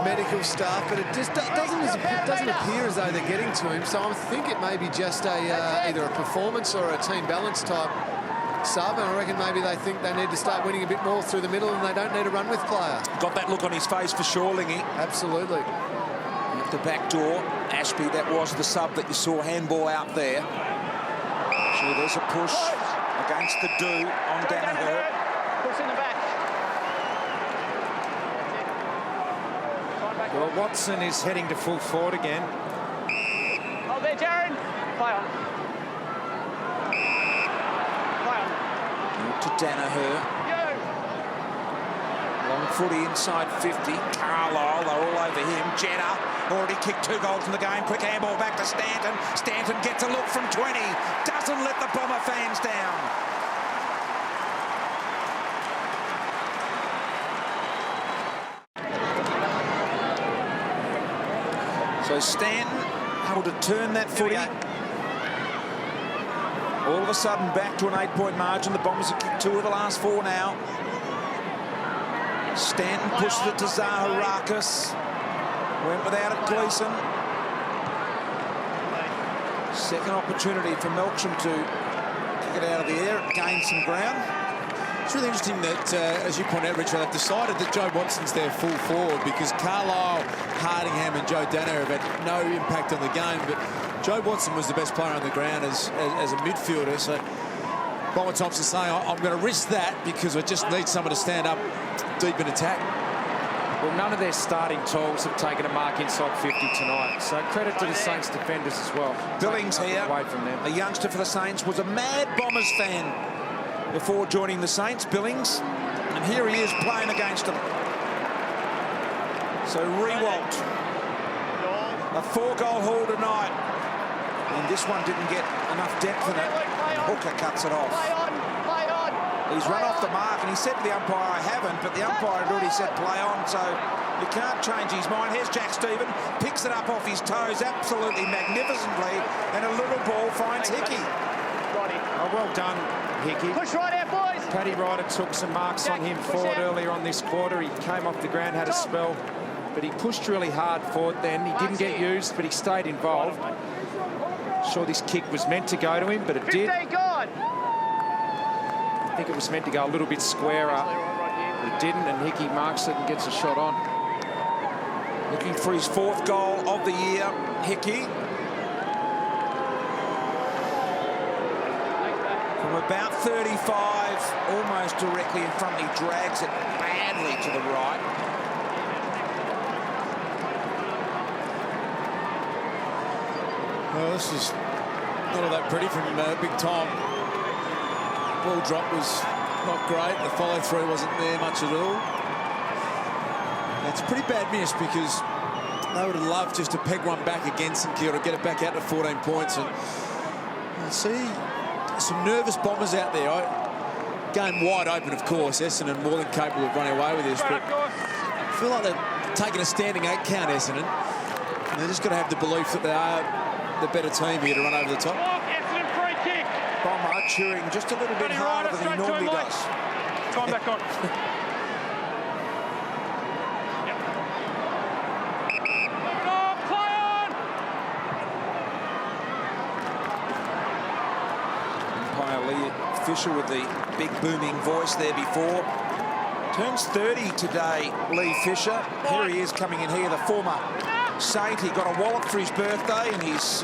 medical staff, but it just doesn't appear as though they're getting to him. So I think it may be just either a performance or a team balance type sub, and I reckon maybe they think they need to start winning a bit more through the middle, and they don't need a run with player. Got that look on his face for sure, Lingy. Absolutely. At the back door, Ashby, that was the sub that you saw handball out there. So there's a push against the do on Danaher. Push in the back. Well, Watson is heading to full forward again. Oh, there, Jaron. Play on. Play on. To Danaher. Long footy inside 50. Carlisle, they're all over him. Jeddah already kicked 2 goals in the game. Quick handball back to Stanton. Stanton gets a look from 20. Doesn't let the Bomber fans down. So Stanton able to turn that footy. All of a sudden back to an 8-point margin. The Bombers have kicked 2 of the last 4 now. Stanton pushed it to Zaharakis. Went without it, Gleeson. Second opportunity for Melksham to kick it out of the air, gain some ground. It's really interesting that, as you point out, Richard, they've decided that Joe Watson's their full forward because Carlisle, Hardingham and Joe Danaher have had no impact on the game, but Joe Watson was the best player on the ground as a midfielder. So Bomber Thompson saying, I'm going to risk that because I just need someone to stand up deep in attack. Well, none of their starting tools have taken a mark inside 50 tonight. So credit to the Saints defenders as well. Billings here, away from them. A youngster for the Saints, was a mad Bombers fan before joining the Saints, Billings. And here he is playing against them. So Rewalt, a 4-goal haul tonight. And this one didn't get enough depth in it. Hooker cuts it off. He's run off the mark, and he said to the umpire, I haven't, but the umpire had already said play on, so you can't change his mind. Here's Jack Stephen, picks it up off his toes absolutely magnificently, and a little ball finds Hickey. Oh, well done, Hickey. Push right out, boys. Paddy Ryder took some marks on him forward earlier on this quarter. He came off the ground, had a spell, but he pushed really hard forward then. He didn't get used, but he stayed involved. Sure, this kick was meant to go to him, but it did. I think it was meant to go a little bit squarer, but it didn't, and Hickey marks it and gets a shot on. Looking for his 4th goal of the year, Hickey. From about 35, almost directly in front, he drags it badly to the right. Well, this is not all that pretty from Big Tom. Ball drop was not great. The follow-through wasn't there much at all. It's a pretty bad miss because they would have loved just to peg one back against St Kilda, get it back out to 14 points. And see some nervous Bombers out there. Game wide open, of course. Essendon more than capable of running away with this. But I feel like they're taking a standing 8 count, Essendon. And they're just got to have the belief that they are the better team here to run over the top. Bomber chewing just a little bit harder than he normally does. Time back on. Lee Fisher with the big booming voice there before. Turns 30 today, Lee Fisher. Here he is coming in here, the former Saint. He got a wallet for his birthday, and he's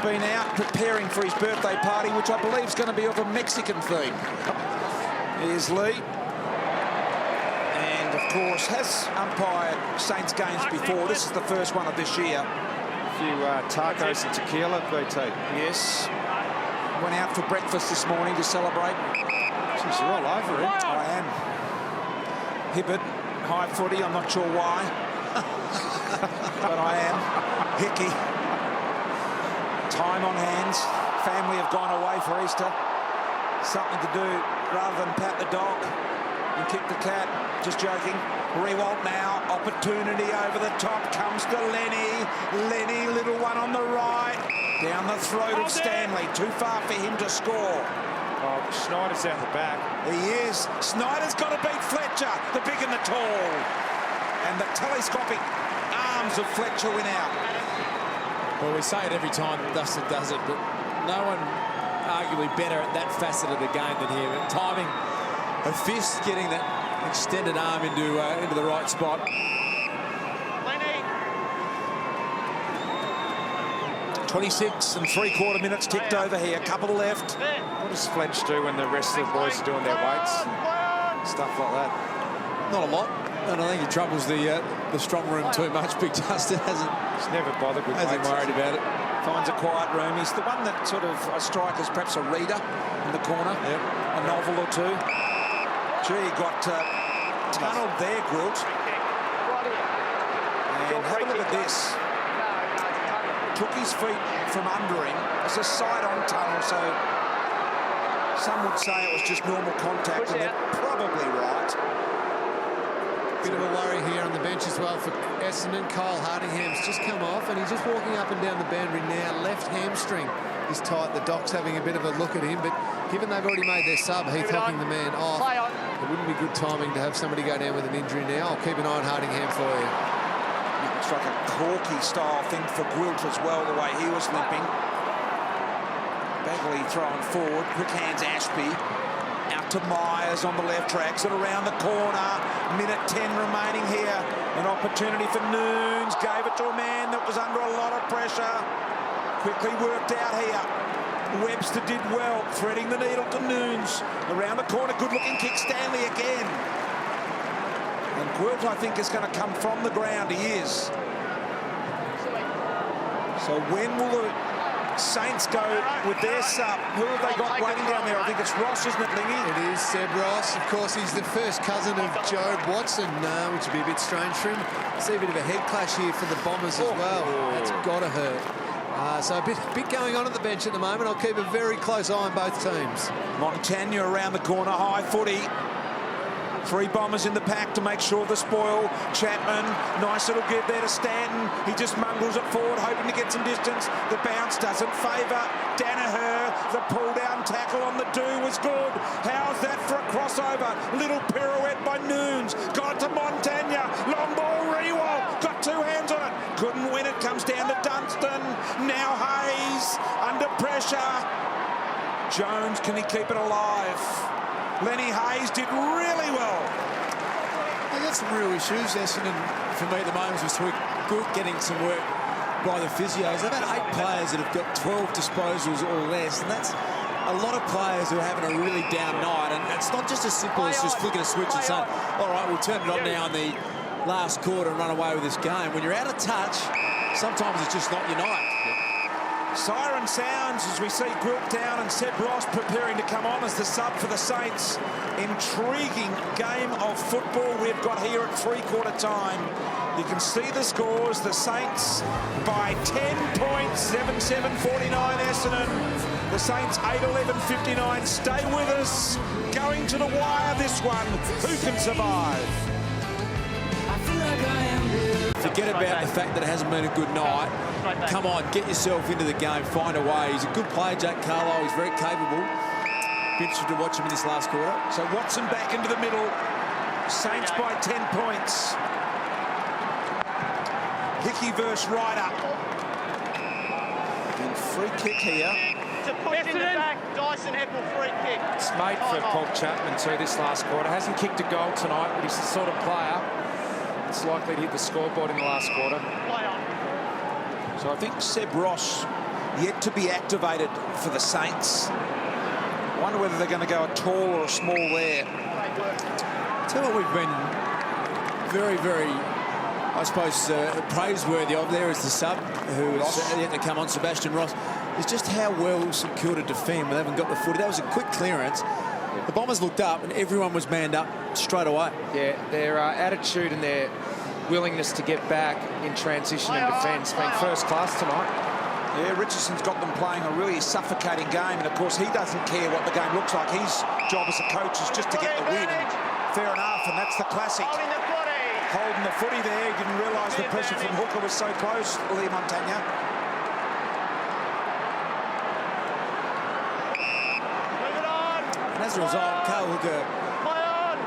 been out preparing for his birthday party, which I believe is going to be of a Mexican theme. Here's Lee. And, of course, has umpired Saints games before. This is the first one of this year. A few tacos and tequila, BT. Yes. Went out for breakfast this morning to celebrate. Jeez, you're all over it. I am. Hibbert, high footy, I'm not sure why. But I am. Hickey. Time on hands. Family have gone away for Easter. Something to do rather than pat the dog and kick the cat. Just joking. Rewalt now. Opportunity over the top. Comes to Lenny. Lenny, little one on the right. Down the throat of Stanley. Too far for him to score. Oh, Schneider's out the back. He is. Snyder's got to beat Fletcher, the big and the tall. And the telescopic arms of Fletcher win out. Well, we say it every time Dustin does it, but no one arguably better at that facet of the game than him. Timing a fist, getting that extended arm into the right spot. 26 and 3/4 minutes ticked over here. Couple left. What does Fletch do when the rest of the boys are doing their weights? Stuff like that. Not a lot. And I think he troubles the strong room too much. Big Dustin He's never bothered with hasn't weights. worried about it. Finds a quiet room. He's the one that sort of a striker's perhaps a reader in the corner. Yep. A novel or two. Gee, got tunnelled there, Gwilt. And have a look at this. Took his feet from under him. It's a side-on tunnel, so some would say it was just normal contact, and they're probably right. Bit of a worry here on the bench as well for Essendon. Kyle Hardingham's just come off, and he's just walking up and down the boundary now. Left hamstring is tight. The Doc's having a bit of a look at him, but given they've already made their sub, Heath hocking the man off, it wouldn't be good timing to have somebody go down with an injury now. I'll keep an eye on Hardingham for you. It's like a Corky-style thing for Gwilt as well, the way he was limping. Bagley throwing forward. Quick hands, Ashby. Out to Myers on the left, drags it around the corner. Minute 10 remaining here. An opportunity for Noons. Gave it to a man that was under a lot of pressure. Quickly worked out here. Webster did well, threading the needle to Noons. Around the corner, good-looking kick. Stanley again. And Gwilt, I think, is going to come from the ground. He is. So when will the Saints go with their sub? Who have they got waiting down there? I think it's Ross, isn't it, Lingy? It is Seb Ross. Of course, he's the first cousin of Joe Watson, which would be a bit strange for him. See a bit of a head clash here for the Bombers as well. That's got to hurt. So a bit going on at the bench at the moment. I'll keep a very close eye on both teams. Montagna around the corner, high footy. 3 Bombers in the pack to make sure the spoil. Chapman, nice little give there to Stanton. He just mungles it forward, hoping to get some distance. The bounce doesn't favour Danaher. The pull-down tackle on the do was good. How's that for a crossover? Little pirouette by Noons. Got it to Montagna. Long ball, Rewalt. Got 2 hands on it. Couldn't win it. Comes down to Dunstan. Now Hayes under pressure. Jones, can he keep it alive? Lenny Hayes did really well. They've got some real issues. Essendon, for me at the moment, was good getting some work by the physios. They've had 8 players that have got 12 disposals or less, and that's a lot of players who are having a really down night. And it's not just as simple as just flicking a switch and saying, all right, we'll turn it on now in the last quarter and run away with this game. When you're out of touch, sometimes it's just not your night. Siren sounds as we see Gwilt down and Seb Ross preparing to come on as the sub for the Saints. Intriguing game of football we've got here at 3/4 time. You can see the scores. The Saints by 10 points, 7-7-49 Essendon. The Saints 8-11-59. Stay with us. Going to the wire this one. Who can survive? Forget about the fact that it hasn't been a good night. Come on, get yourself into the game, find a way. He's a good player, Jack Carlisle. He's very capable. Be interested to watch him in this last quarter. So Watson back into the middle. Saints by 10 points. Hickey versus Ryder. And free kick here. a push in the back. Dyson Heppel free kick. It's made for Paul Chapman too this last quarter. Hasn't kicked a goal tonight, but he's the sort of player that's likely to hit the scoreboard in the last quarter. So I think Seb Ross yet to be activated for the Saints. Wonder whether they're going to go a tall or a small there. Tell you what we've been very, very, I suppose, praiseworthy of there is the sub who's yet to come on, Sebastian Ross, is just how well St Kilda defend when they haven't got the footy. That was a quick clearance. The Bombers looked up and everyone was manned up straight away. Yeah, their attitude and their willingness to get back in transition and defence been first class tonight. Yeah, Richardson's got them playing a really suffocating game, and of course he doesn't care what the game looks like. His job as a coach is just to get the win, and fair enough, and that's the classic. Holding the footy there, he didn't realise the pressure from Hooker was so close, Lee Montagna. And as a result, Carl Hooker,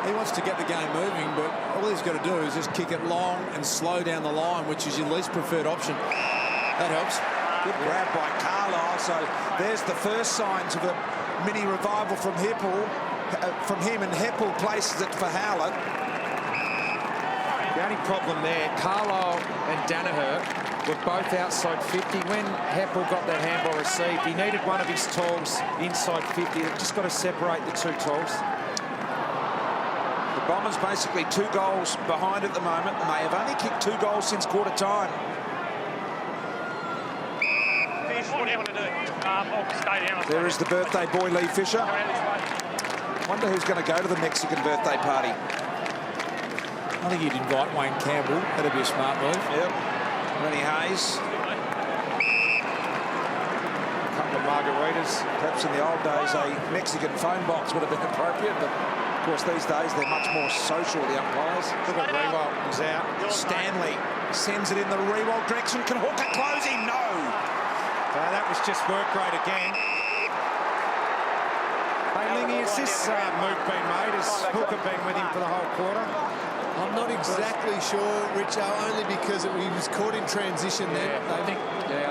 he wants to get the game moving, but all he's got to do is just kick it long and slow down the line, which is your least preferred option. That helps. Good grab by Carlisle, so there's the first signs of a mini revival from Heppel, from him, and Heppel places it for Howlett. The only problem there, Carlisle and Danaher were both outside 50. When Heppel got that handball received, he needed one of his tools inside 50. They've just got to separate the two tools. The Bombers basically 2 goals behind at the moment, and they have only kicked 2 goals since quarter time. What do you want to do? I'll stay down. There is the birthday boy, Lee Fisher. Wonder who's going to go to the Mexican birthday party. I think you'd invite Wayne Campbell. That'd be a smart move. Yep. Rennie Hayes. A couple of margaritas. Perhaps in the old days, a Mexican phone box would have been appropriate, but of course these days they're much more social, the umpires. Look at Rewalt, he's out. Stanley sends it in the Rewalt direction. Can Hooker close him? No. That was just work rate again. Hey, Lingy, has this move been made? Has Hooker been with him for the whole quarter? I'm not exactly sure, Richo, only because he was caught in transition then. I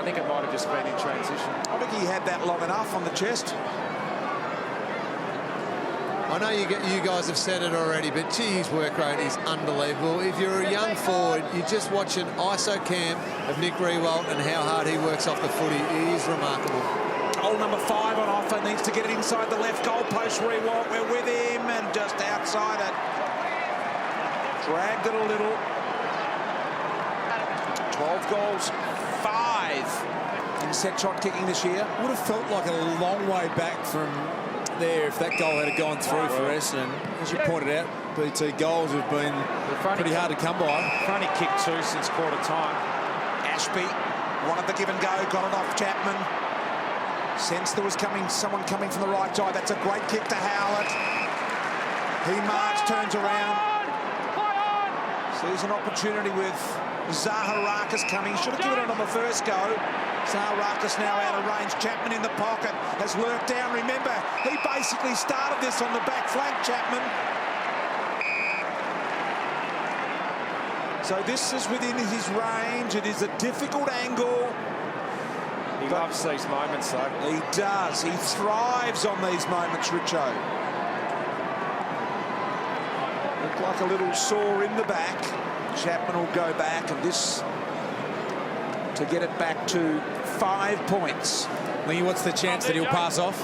think it might have just been in transition. I think he had that long enough on the chest. I know you guys have said it already, but gee, his work rate is unbelievable. If you're a young forward, you just watch an ISO cam of Nick Rewalt and how hard he works off the footy. He is remarkable. Goal number 5 on offer, needs to get it inside the left goal post. Rewalt, we're with him, and just outside it. Dragged it a little. 12 goals, 5 in set shot kicking this year. Would have felt like a long way back from there if that goal had gone through for Essendon. As you pointed out, BT goals have been pretty hard to come by. Only kicked 2 since quarter time. Ashby wanted the give and go, got it off Chapman. Sensed there was someone coming from the right side. That's a great kick to Howlett. He marks, turns around. Sees an opportunity with Zaharakis coming. Should have given it on the first go. Zaharakis now out of range. Chapman in the pocket, has lurked down. Remember, he basically started this on the back flank, Chapman. So this is within his range. It is a difficult angle. He loves these moments, though. He does. He thrives on these moments, Richo. Looked like a little sore in the back. Chapman will go back, and this to get it back to 5 points. Lee, what's the chance that he'll pass off?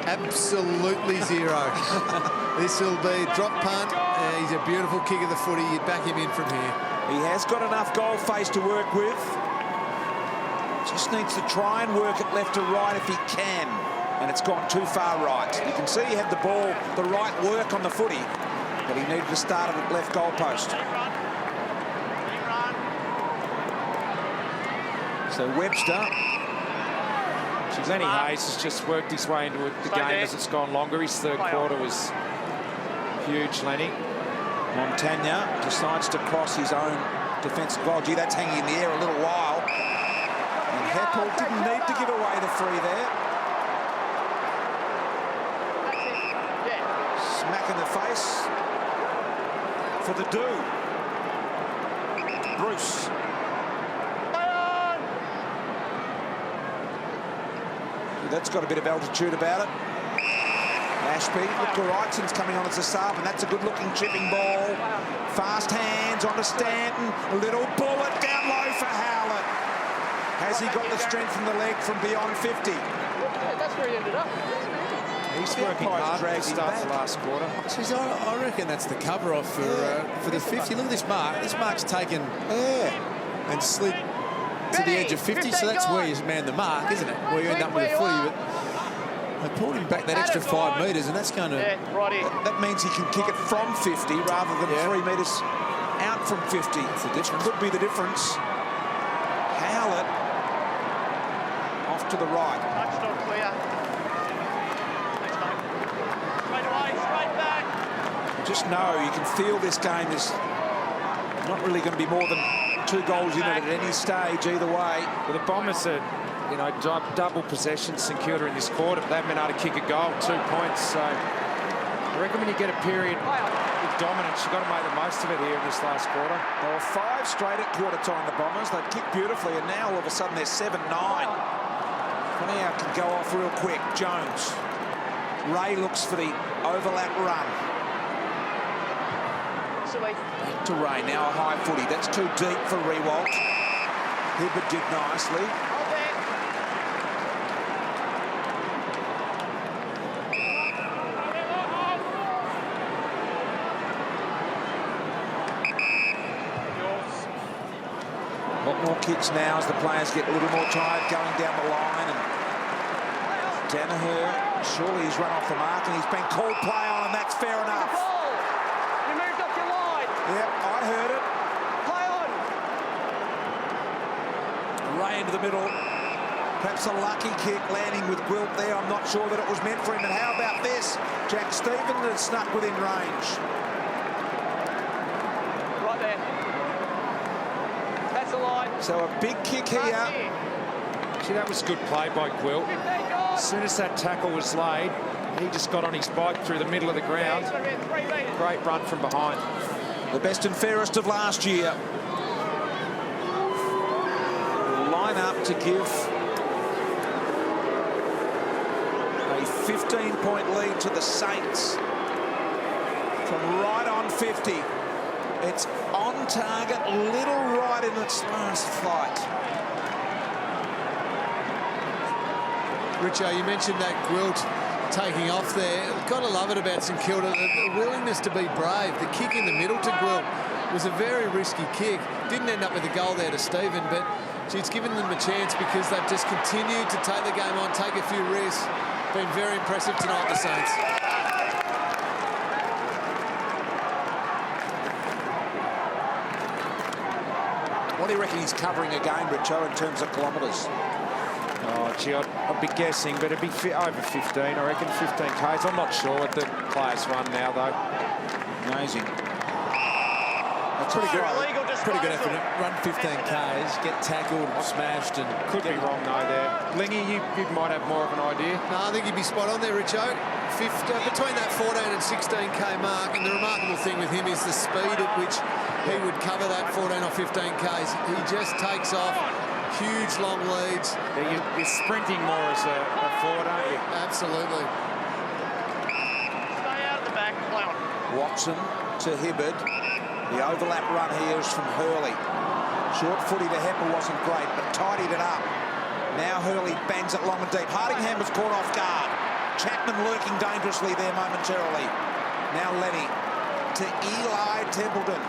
Absolutely zero. This will be a drop punt. He's a beautiful kick of the footy. You'd back him in from here. He has got enough goal face to work with. Just needs to try and work it left to right if he can. And it's gone too far right. You can see he had the ball, the right work on the footy, but he needed to start it at left goal post. So Webster. Lenny Hayes has just worked his way into the game as it's gone longer. His third quarter was huge, Lenny. Montagna decides to cross his own defensive goal. Gee, that's hanging in the air a little while. And Heppel didn't need to give away the free there. Smack in the face for the do. Bruce. that's got a bit of altitude about it. Ashby, look, Wrightson's coming on as a sub, and that's a good-looking chipping ball. Fast hands onto Stanton. A little bullet down low for Howlett. Has he got the strength in the leg from beyond 50? Yeah, that's where he ended up. He's working hard to start the last quarter. Jeez, I reckon that's the cover off for the 50. Look at this mark. This mark's taken and slid to the edge of 50, so that's where you man the mark, isn't it? Where you end up with a footy. But they pulled him back that extra 5 metres, and that's going to... That means he can kick it from 50 rather than 3 metres out from 50. That's the difference. Could be the difference. Howlett off to the right. Touchdown clear. Straight away, straight back. You just know, you can feel this game is not really going to be more than 2 goals in it at any stage either way. Well, the Bombers are, you know, double possession St Kilda in this quarter, but they've been able to kick a goal, 2 points. So I reckon when you get a period with dominance, you've got to make the most of it here in this last quarter. They were 5 straight at quarter time, the Bombers. They'd kicked beautifully, and now all of a sudden they're 7-9. Funny how it can go off real quick. Jones. Ray looks for the overlap run. Back to Ray, now a high footy. That's too deep for Rewalt. Hibbert did nicely. A lot more kicks now as the players get a little more tired going down the line. And Danaher, surely he's run off the mark and he's been called play on, and that's fair enough. You moved off your line. Yep, I heard it. Play on. Ray into the middle. Perhaps a lucky kick landing with Gwilt there. I'm not sure that it was meant for him. And how about this? Jack Stephen has snuck within range. Right there. That's a line. So a big kick here. See, that was good play by Gwilt. As soon as that tackle was laid, he just got on his bike through the middle of the ground. Great run from behind. The best and fairest of last year. Line up to give a 15-point lead to the Saints from right on 50. It's on target, a little right in its last flight. Richo, you mentioned that Gwilt taking off there. Got to love it about St Kilda, the willingness to be brave. The kick in the middle to Gwilt was a very risky kick. Didn't end up with a goal there to Stephen, but gee, it's given them a chance because they've just continued to take the game on, take a few risks. Been very impressive tonight, the Saints. What do you reckon he's covering a game, Richo, in terms of kilometres? Oh, gee, I'd be guessing, but it'd be over 15. I reckon 15 Ks. I'm not sure what the players run now, though. Amazing. That's pretty good. Pretty good effort. Run 15 Ks, get tackled, smashed, and could be wrong though there. Lingy, you might have more of an idea. No, I think you'd be spot on there, Richo. Between that 14 and 16k mark, and the remarkable thing with him is the speed at which he would cover that 14 or 15 Ks. He just takes off. Huge long leads. Yeah, you're sprinting more as a forward, aren't you? Absolutely. Stay out of the back, play on. Watson to Hibbard. The overlap run here is from Hurley. Short footy to Hepper wasn't great, but tidied it up. Now Hurley bangs it long and deep. Hardingham was caught off guard. Chapman lurking dangerously there momentarily. Now Lenny to Eli Templeton.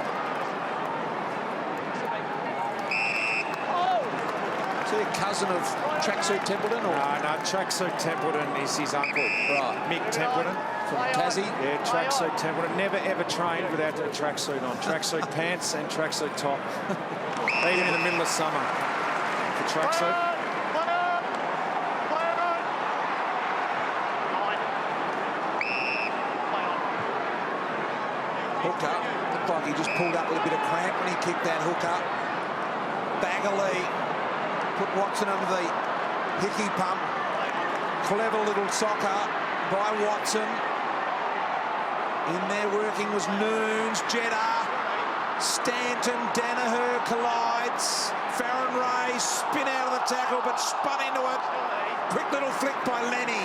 Is he a cousin of Tracksuit Templeton? Or? No, Tracksuit Templeton is his uncle. Right. Mick Templeton. From Tassie? Yeah, Tracksuit Templeton. Never ever trained without a tracksuit on. Tracksuit pants and tracksuit top. Even in the middle of summer. The tracksuit. Hooker. Looked like he just pulled up a little bit of cramp when he kicked that hook up. Baggerly put Watson under the hickey pump. Clever little soccer by Watson. In there working was Noons, Jeddah, Stanton, Danaher collides. Farron Ray spin out of the tackle but spun into it. Quick little flick by Lenny.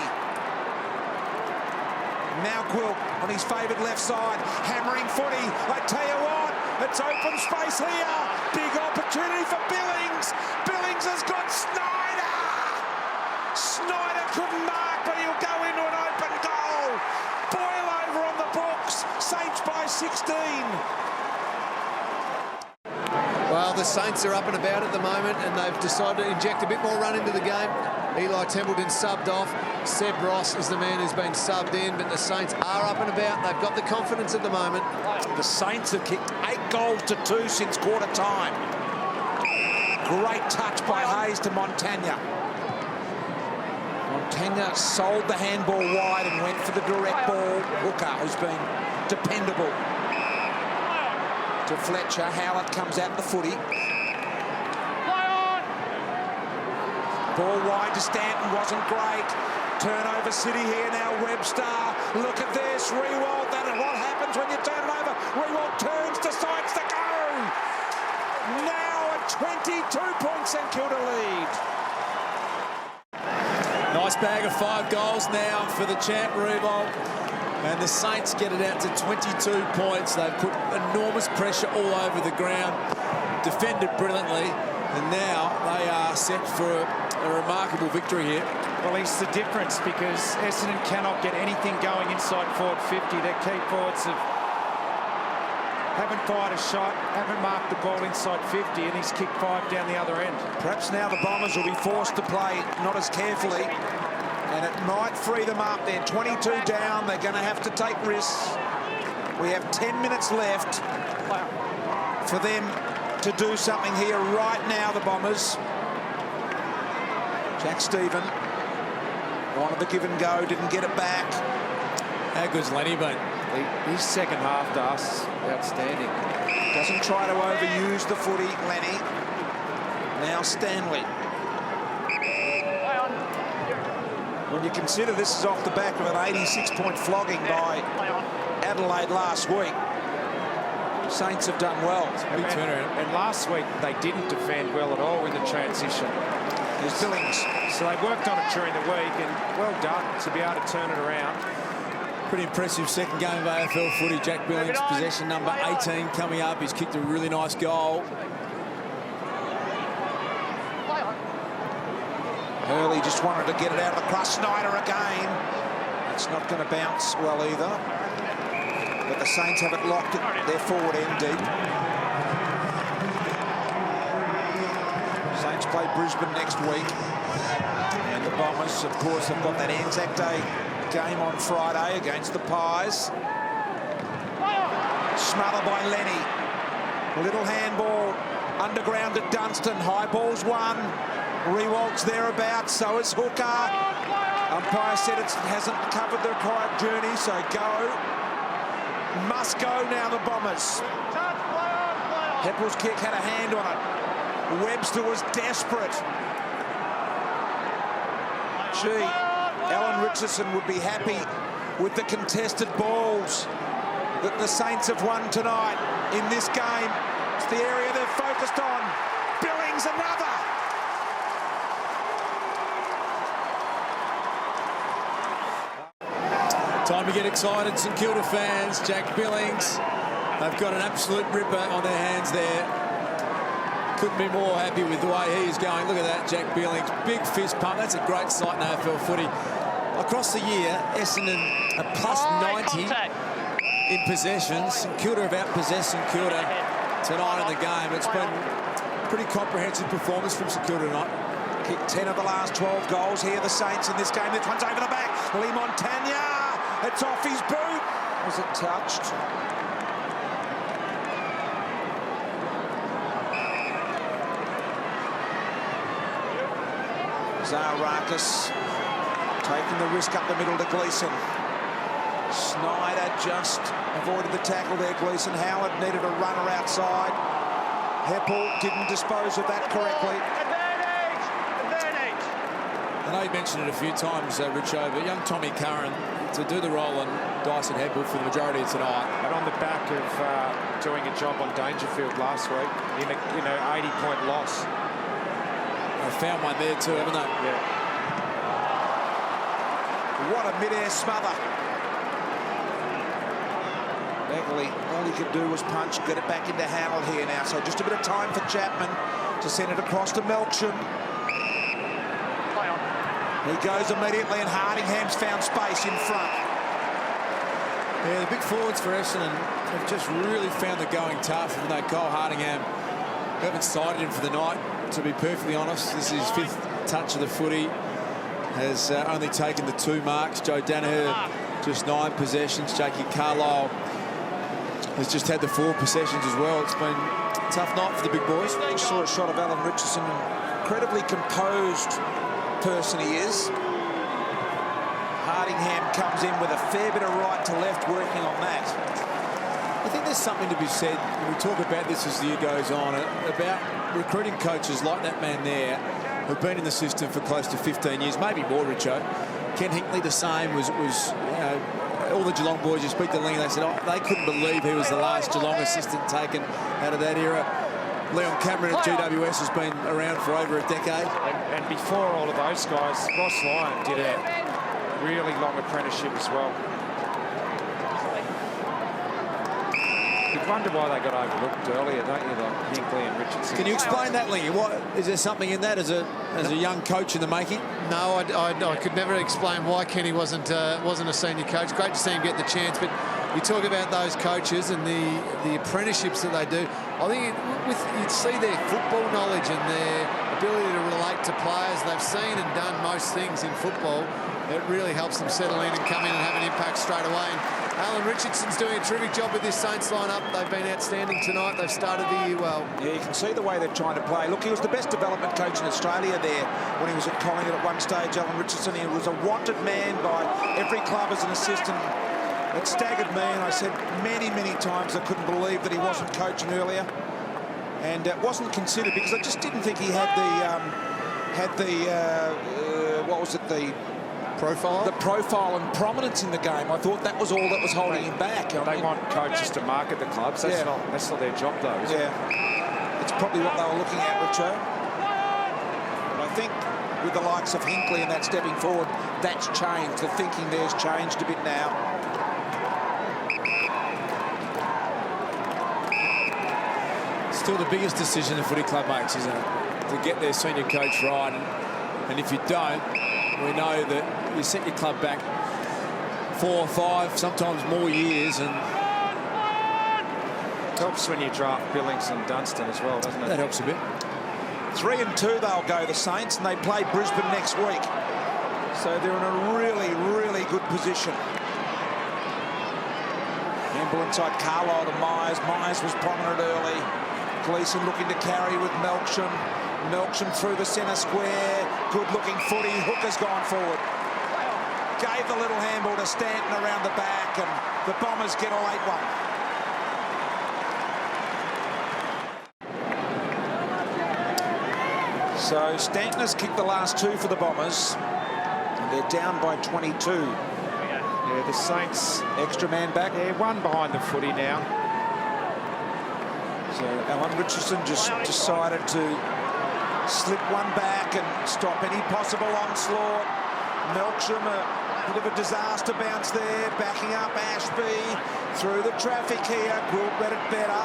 Now Quilt on his favoured left side, hammering footy. I tell you what, it's open space here. Big opportunity for Billings. Billings has got Snyder. Snyder couldn't mark, but he'll go into an open goal. Boyle over on the books. Saints by 16. Well, the Saints are up and about at the moment, and they've decided to inject a bit more run into the game. Eli Templeton subbed off. Seb Ross is the man who's been subbed in, but the Saints are up and about. They've got the confidence at the moment. The Saints have kicked 8 goals to 2 since quarter time. Great touch by Hayes to Montagna. Montagna sold the handball wide and went for the direct ball. Hooker, who's been dependable. To Fletcher. Howlett comes out the footy. Ball wide to Stanton, wasn't great. Turnover City here now, Webster. Look at this, Rewalt. That is what happens when you turn it over. Rewalt turns, decides to go. Now a 22-point St Kilda lead. Nice bag of 5 goals now for the champ Rewalt. And the Saints get it out to 22 points. They've put enormous pressure all over the ground, defended brilliantly, and now they are set for a remarkable victory here. Well, it's the difference because Essendon cannot get anything going inside forward 50. Their key forwards haven't fired a shot, haven't marked the ball inside 50, and he's kicked 5 down the other end. Perhaps now the Bombers will be forced to play not as carefully, and it might free them up. They're 22 down. They're going to have to take risks. We have 10 minutes left for them to do something here right now, the Bombers. Jack Stephen wanted the give and go, didn't get it back. How good's Lenny been? His second half to us, outstanding. Doesn't try to overuse the footy, Lenny. Now Stanley. When you consider this is off the back of an 86-point flogging by Adelaide last week, Saints have done well. Big turnaround. And last week they didn't defend well at all in the transition. There's Billings. So they worked on it during the week, and well done to be able to turn it around. Pretty impressive second game of AFL footy. Jack Billings, possession number 18 coming up. He's kicked a really nice goal. Hurley just wanted to get it out of the crust. Snyder again. It's not going to bounce well either. But the Saints have it locked at their forward end deep. Saints play Brisbane next week. And the Bombers, of course, have got that Anzac Day game on Friday against the Pies. Smother by Lenny. Little handball underground to Dunstan. High ball's won. Rewalt's thereabouts, so is Hooker. Umpire said it hasn't covered the required journey, so go. Must go now, the Bombers. Heppel's kick had a hand on it. Webster was desperate. Gee, Alan Richardson would be happy with the contested balls that the Saints have won tonight in this game. It's the area they're focused on. Billings, another. Time to get excited, St Kilda fans. Jack Billings, they've got an absolute ripper on their hands there. Couldn't be more happy with the way he is going. Look at that, Jack Billings. Big fist pump. That's a great sight in AFL footy. Across the year, Essendon are plus 90 in possessions. St Kilda have outpossessed St Kilda tonight in the game. It's been a pretty comprehensive performance from St Kilda tonight. Kicked 10 of the last 12 goals here, the Saints in this game. This one's over the back. Lee Montagna. It's off his boot. Was it touched? Zaharakis taking the risk up the middle to Gleeson. Snyder just avoided the tackle there, Gleeson. Howard needed a runner outside. Heppel didn't dispose of that correctly. I know you mentioned it a few times, Richo, but young Tommy Curran to do the role on Dyson Heppel for the majority of tonight. And on the back of doing a job on Dangerfield last week in a 80-point loss. They found one there too, haven't they? Yeah. What a mid-air smother. Begley, all he could do was punch, get it back into Howell here now. So just a bit of time for Chapman to send it across to Melksham. He goes immediately, and Hardingham's found space in front. Yeah, the big forwards for Essendon have just really found the going tough. Even though Kyle Hardingham haven't sighted him for the night, to be perfectly honest. This is his 5th touch of the footy. Has only taken the 2 marks. Joe Danaher just 9 possessions. Jakey Carlisle has just had the 4 possessions as well. It's been a tough night for the big boys. Just saw a shot of Alan Richardson. Incredibly composed person he is. Hardingham comes in with a fair bit of right to left, working on that. I think there's something to be said when we talk about this as the year goes on, about recruiting coaches like that man there who've been in the system for close to 15 years, maybe more, Richo. Ken Hinkley the same, was you know, all the Geelong boys, you speak to Lingy, they said they couldn't believe he was the last Geelong assistant taken out of that era. Leon Cameron at GWS has been around for over a decade. And before all of those guys, Ross Lyon did a really long apprenticeship as well. You wonder why they got overlooked earlier, don't you, like Hinkley and Richardson? Can you explain that, Lingy? What is there something in that as a young coach in the making? No, I could never explain why Kenny wasn't a senior coach. Great to see him get the chance, but you talk about those coaches and the apprenticeships that they do. I think you'd see their football knowledge and their ability to relate to players. They've seen and done most things in football. It really helps them settle in and come in and have an impact straight away. And Alan Richardson's doing a terrific job with this Saints lineup. They've been outstanding tonight. They've started the year well. Yeah, you can see the way they're trying to play. Look, he was the best development coach in Australia there when he was at Collingwood at one stage, Alan Richardson. He was a wanted man by every club as an assistant. It staggered me, and I said many, many times I couldn't believe that he wasn't coaching earlier. And it wasn't considered because I just didn't think he had what was it, the profile? The profile and prominence in the game. I thought that was all that was holding him back. They want coaches to market the clubs. That's not their job, though, is it? It's probably what they were looking at, Richo. But I think with the likes of Hinkley and that stepping forward, that's changed. The thinking there's changed a bit now. Still the biggest decision the footy club makes, isn't it? To get their senior coach right. And if you don't, we know that you set your club back 4 or 5, sometimes more years. And it helps when you draft Billings and Dunstan as well, doesn't it? That helps a bit. 3-2 they'll go, the Saints, and they play Brisbane next week. So they're in a really, really good position. Campbell inside Carlisle to Myers. Myers was prominent early. Gleeson looking to carry with Melksham. Melksham through the centre square. Good-looking footy. Hooker's gone forward. Gave the little handball to Stanton around the back, and the Bombers get a late one. So Stanton has kicked the last 2 for the Bombers, and they're down by 22. Yeah, the Saints, extra man back. They're 1 behind the footy now. So Alan Richardson just decided to slip one back and stop any possible onslaught. Melksham, a bit of a disaster bounce there, backing up Ashby through the traffic here. Gould read it better.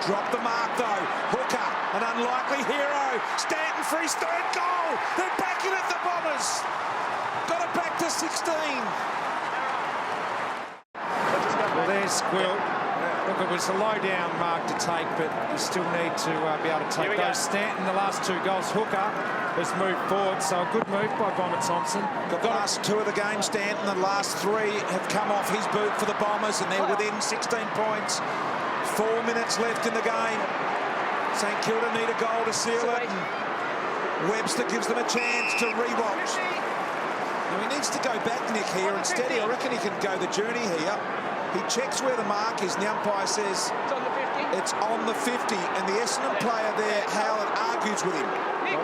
Dropped the mark though. Hooker, an unlikely hero. Stanton for his 3rd goal. They're back in it, the Bombers. Got it back to 16. Well, there's Quill. Look, it was a low-down mark to take, but you still need to be able to take those. Stanton, the last 2 goals. Hooker has moved forward, so a good move by Bomber Thompson. The last 2 of the game, Stanton. The last 3 have come off his boot for the Bombers, and they're within 16 points. 4 minutes left in the game. St Kilda need a goal to seal it. And Webster gives them a chance to rewatch. Now he needs to go back, Nick, here and steady. I reckon he can go the journey here. He checks where the mark is, and the umpire says it's on the 50. It's on the 50, and the Essendon player there, Howard, argues with him. Nick,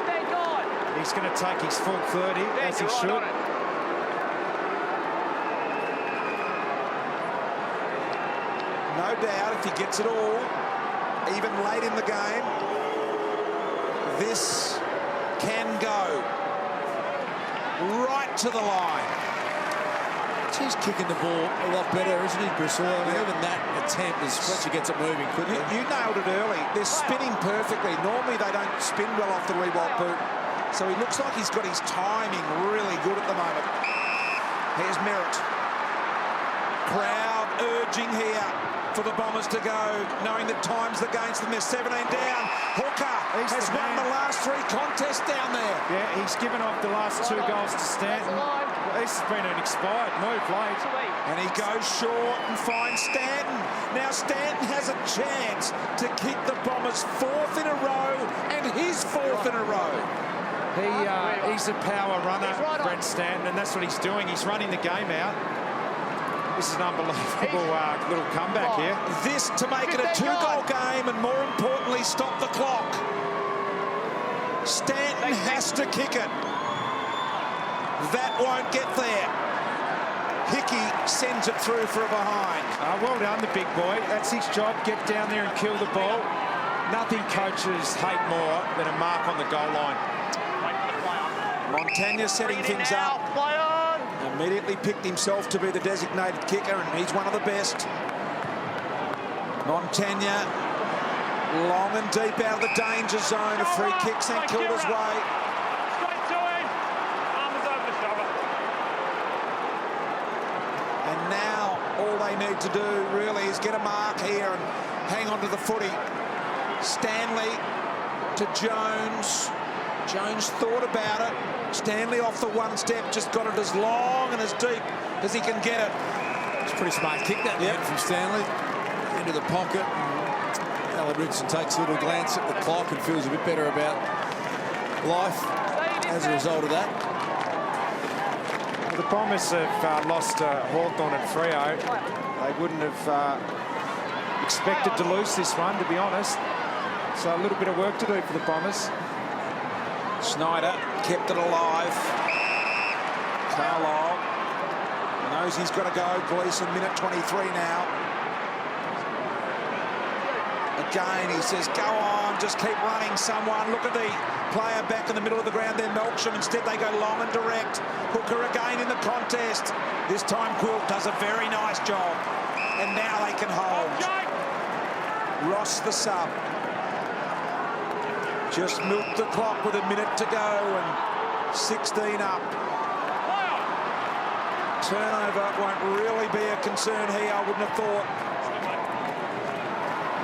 15 gone. He's going to take his full 30, as he should. No doubt, if he gets it all, even late in the game, this can go right to the line. He's kicking the ball a lot better, isn't he, Bristol? I mean, even that attempt, as Fletcher gets it moving quickly. You nailed it early. They're spinning perfectly. Normally they don't spin well off the Reebok boot. So he looks like he's got his timing really good at the moment. Here's Merritt. Crowd urging here for the Bombers to go, knowing that time's against them. They're 17 down. Hooker has won the last 3 contests down there. Yeah, he's given off the last 2 goals to Stanton. This has been an expired move late. And he goes short and finds Stanton. Now Stanton has a chance to kick the Bombers 4th in a row and his 4th in a row. He's a power runner, Brent Stanton, and that's what he's doing. He's running the game out. This is an unbelievable little comeback here. This to make it a 2-goal game and, more importantly, stop the clock. Stanton has to kick it. That won't get there. Hickey sends it through for a behind. Well done, the big boy. That's his job. Get down there and kill the ball. Nothing coaches hate more than a mark on the goal line. Montagna setting things up. Immediately picked himself to be the designated kicker, and he's one of the best. Montagna, long and deep out of the danger zone. A free kick St. Kilda's way. And now all they need to do really is get a mark here and hang on to the footy. Stanley to Jones. Jones thought about it. Stanley off the one step, just got it as long and as deep as he can get it. It's a pretty smart kick that from Stanley into the pocket. Alan Richardson takes a little glance at the clock and feels a bit better about life as a result of that. Well, the Bombers have lost Hawthorn and Freo. They wouldn't have expected to lose this one, to be honest. So a little bit of work to do for the Bombers. Snyder kept it alive. Carlisle knows he's got to go. Gleeson, minute 23 now. Again, he says, go on, just keep running someone. Look at the player back in the middle of the ground there, Melksham. Instead, they go long and direct. Hooker again in the contest. This time, Quilt does a very nice job. And now they can hold. Ross, the sub. Just milked the clock with a minute to go and 16 up. Turnover won't really be a concern here, I wouldn't have thought.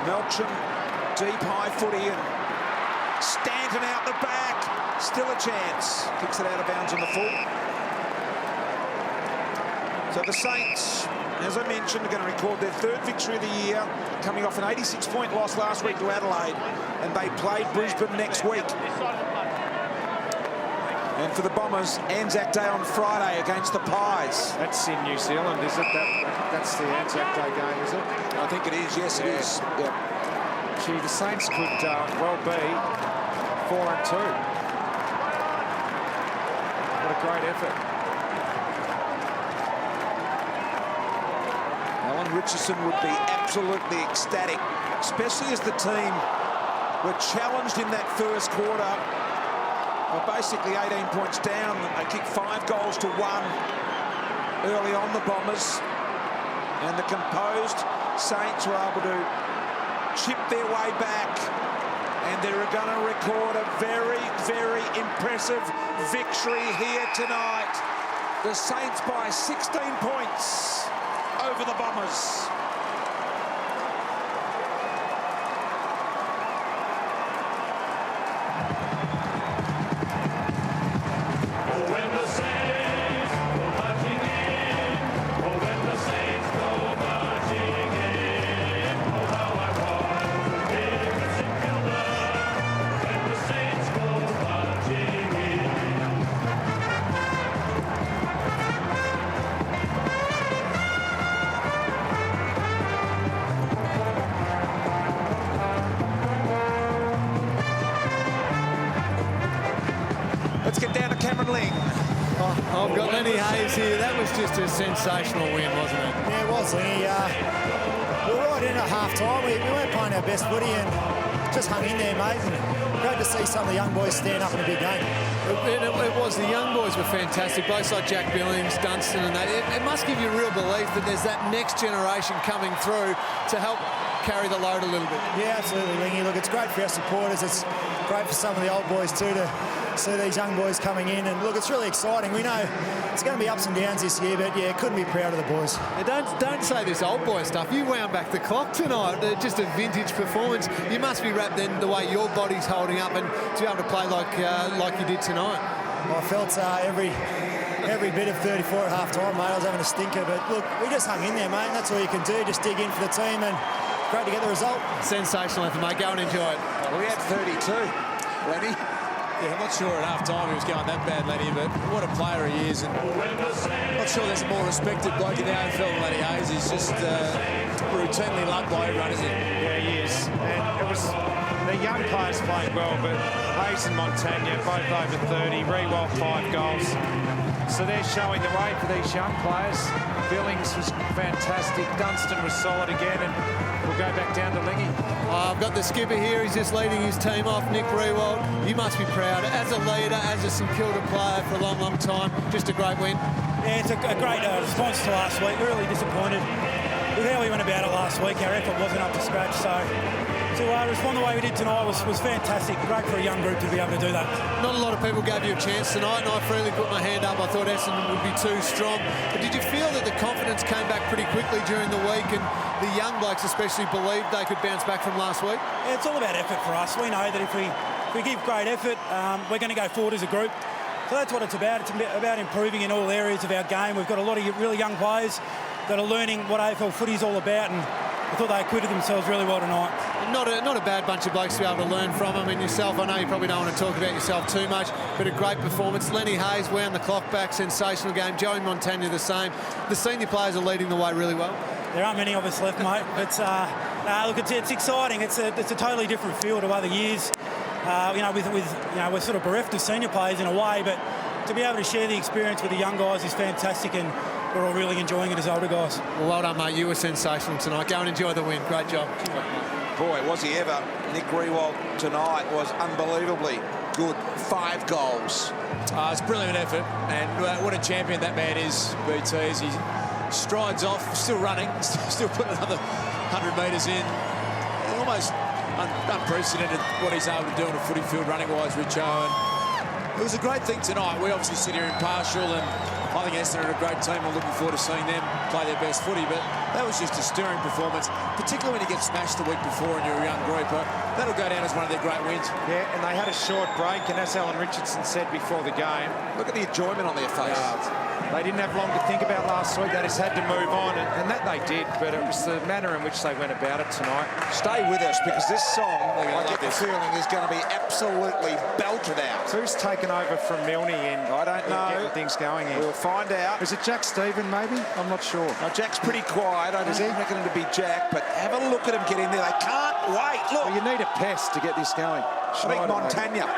Melksham, deep high footy, and Stanton out the back. Still a chance. Kicks it out of bounds on the full. So the Saints, as I mentioned, are going to record their 3rd victory of the year, coming off an 86-point loss last week to Adelaide, and they played Brisbane next week. And for the Bombers, Anzac Day on Friday against the Pies. That's in New Zealand, is it? That's the Anzac Day game, is it? I think it is, yes, it is. Yep. Gee, the Saints could well be 4-2. What a great effort. Alan Richardson would be absolutely ecstatic, especially as the team were challenged in that first quarter. Well, basically 18 points down. They kicked 5 goals to 1 early on, the Bombers. And the composed Saints were able to chip their way back. And they're going to record a very, very impressive victory here tonight. The Saints by 16 points over the Bombers. Let's get down to Cameron Ling. I've got Lenny Hayes here. That was just a sensational win, wasn't it? Yeah, it was. We were right in at half-time. We weren't playing our best footy and just hung in there, mate. And great to see some of the young boys stand up in a big game. It was. The young boys were fantastic. Both like Jack Billings, Dunstan, and that. It must give you real belief that there's that next generation coming through to help carry the load a little bit. Yeah, absolutely, Lingy. Look, it's great for our supporters. It's great for some of the old boys too to see these young boys coming in. And look, it's really exciting. We know it's going to be ups and downs this year, but yeah, couldn't be proud of the boys. And don't say this old boy stuff. You wound back the clock tonight. Just a vintage performance. You must be wrapped in the way your body's holding up and to be able to play like you did tonight. Well, I felt every bit of 34 at half-time, mate. I was having a stinker, but look, we just hung in there, mate, and that's all you can do. Just dig in for the team, and great to get the result. Sensational effort, mate. Go and enjoy it. We had 32, Lenny. Yeah, I'm not sure at half-time he was going that bad, Lenny, but what a player he is. And I'm not sure there's a more respected bloke in the AFL than Lenny Hayes. He's just routinely loved by everyone, isn't he? Yeah, he is. And it was the young players playing well, but Hayes and Montagna both over 30, Rewalt 5 goals. So they're showing the way for these young players. Billings was fantastic. Dunstan was solid again, and we'll go back down to Lingy. I've got the skipper here. He's just leading his team off, Nick Rewalt. You must be proud. As a leader, as a St Kilda player for a long, long time, just a great win. Yeah, it's a great response to last week. We're really disappointed with how we went about it last week. Our effort wasn't up to scratch, so to respond the way we did tonight was fantastic. Great for a young group to be able to do that. Not a lot of people gave you a chance tonight, and I freely put my hand up. I thought Essendon would be too strong. But did you feel that the confidence came back pretty quickly during the week, and the young blokes especially believed they could bounce back from last week? Yeah, it's all about effort for us. We know that if we give great effort, we're going to go forward as a group. So that's what it's about. It's about improving in all areas of our game. We've got a lot of really young players that are learning what AFL footy is all about, and I thought they acquitted themselves really well tonight. Not a bad bunch of blokes to be able to learn from. I mean, yourself, I know you probably don't want to talk about yourself too much, but a great performance. Lenny Hayes wound the clock back, sensational game. Joey Montagna the same. The senior players are leading the way really well. There aren't many of us left, mate. But look, it's exciting. It's a totally different feel to other years. We're sort of bereft of senior players in a way, but to be able to share the experience with the young guys is fantastic, and we're all really enjoying it as older guys. Well done, mate. You were sensational tonight. Go and enjoy the win. Great job. Boy, was he ever. Nick Rewalt tonight was unbelievably good. 5 goals. It's a brilliant effort, and what a champion that man is, BT, as he strides off, still running, still putting another 100 metres in. Almost unprecedented what he's able to do on a footy field running-wise, Richo. And it was a great thing tonight. We obviously sit here impartial, and I think Essendon are a great team. I'm looking forward to seeing them play their best footy, but that was just a stirring performance, particularly when you get smashed the week before and you're a young group. That'll go down as one of their great wins. Yeah, and they had a short break, and as Alan Richardson said before the game, Look at the enjoyment on their face. they didn't have long to think about last week. They just had to move on, and that they did, but it was the manner in which they went about it tonight. Stay with us, because this song, I get the feeling, is going to be absolutely belted out. Who's taken over from Milne in I don't know. getting things going here? We'll find out. Is it Jack Stephen, maybe? I'm not sure. Now, Jack's pretty quiet. I don't reckon him to be Jack, but have a look at him get in there. They can't wait. Look. Well, you need a pest to get this going. I think Montagna.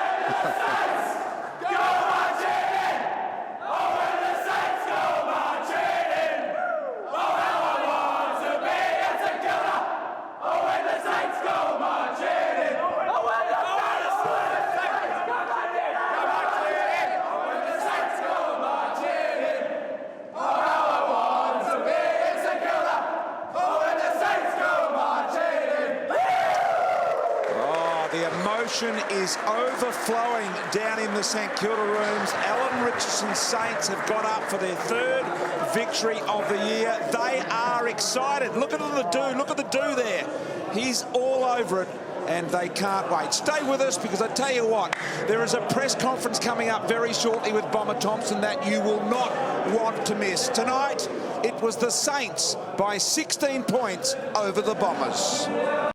Is overflowing down in the St Kilda rooms. Alan Richardson Saints have got up for their 3rd victory of the year. They are excited. Look at the do. Look at the do there. He's all over it, and they can't wait. Stay with us, because I tell you what, there is a press conference coming up very shortly with Bomber Thompson that you will not want to miss. Tonight, it was the Saints by 16 points over the Bombers.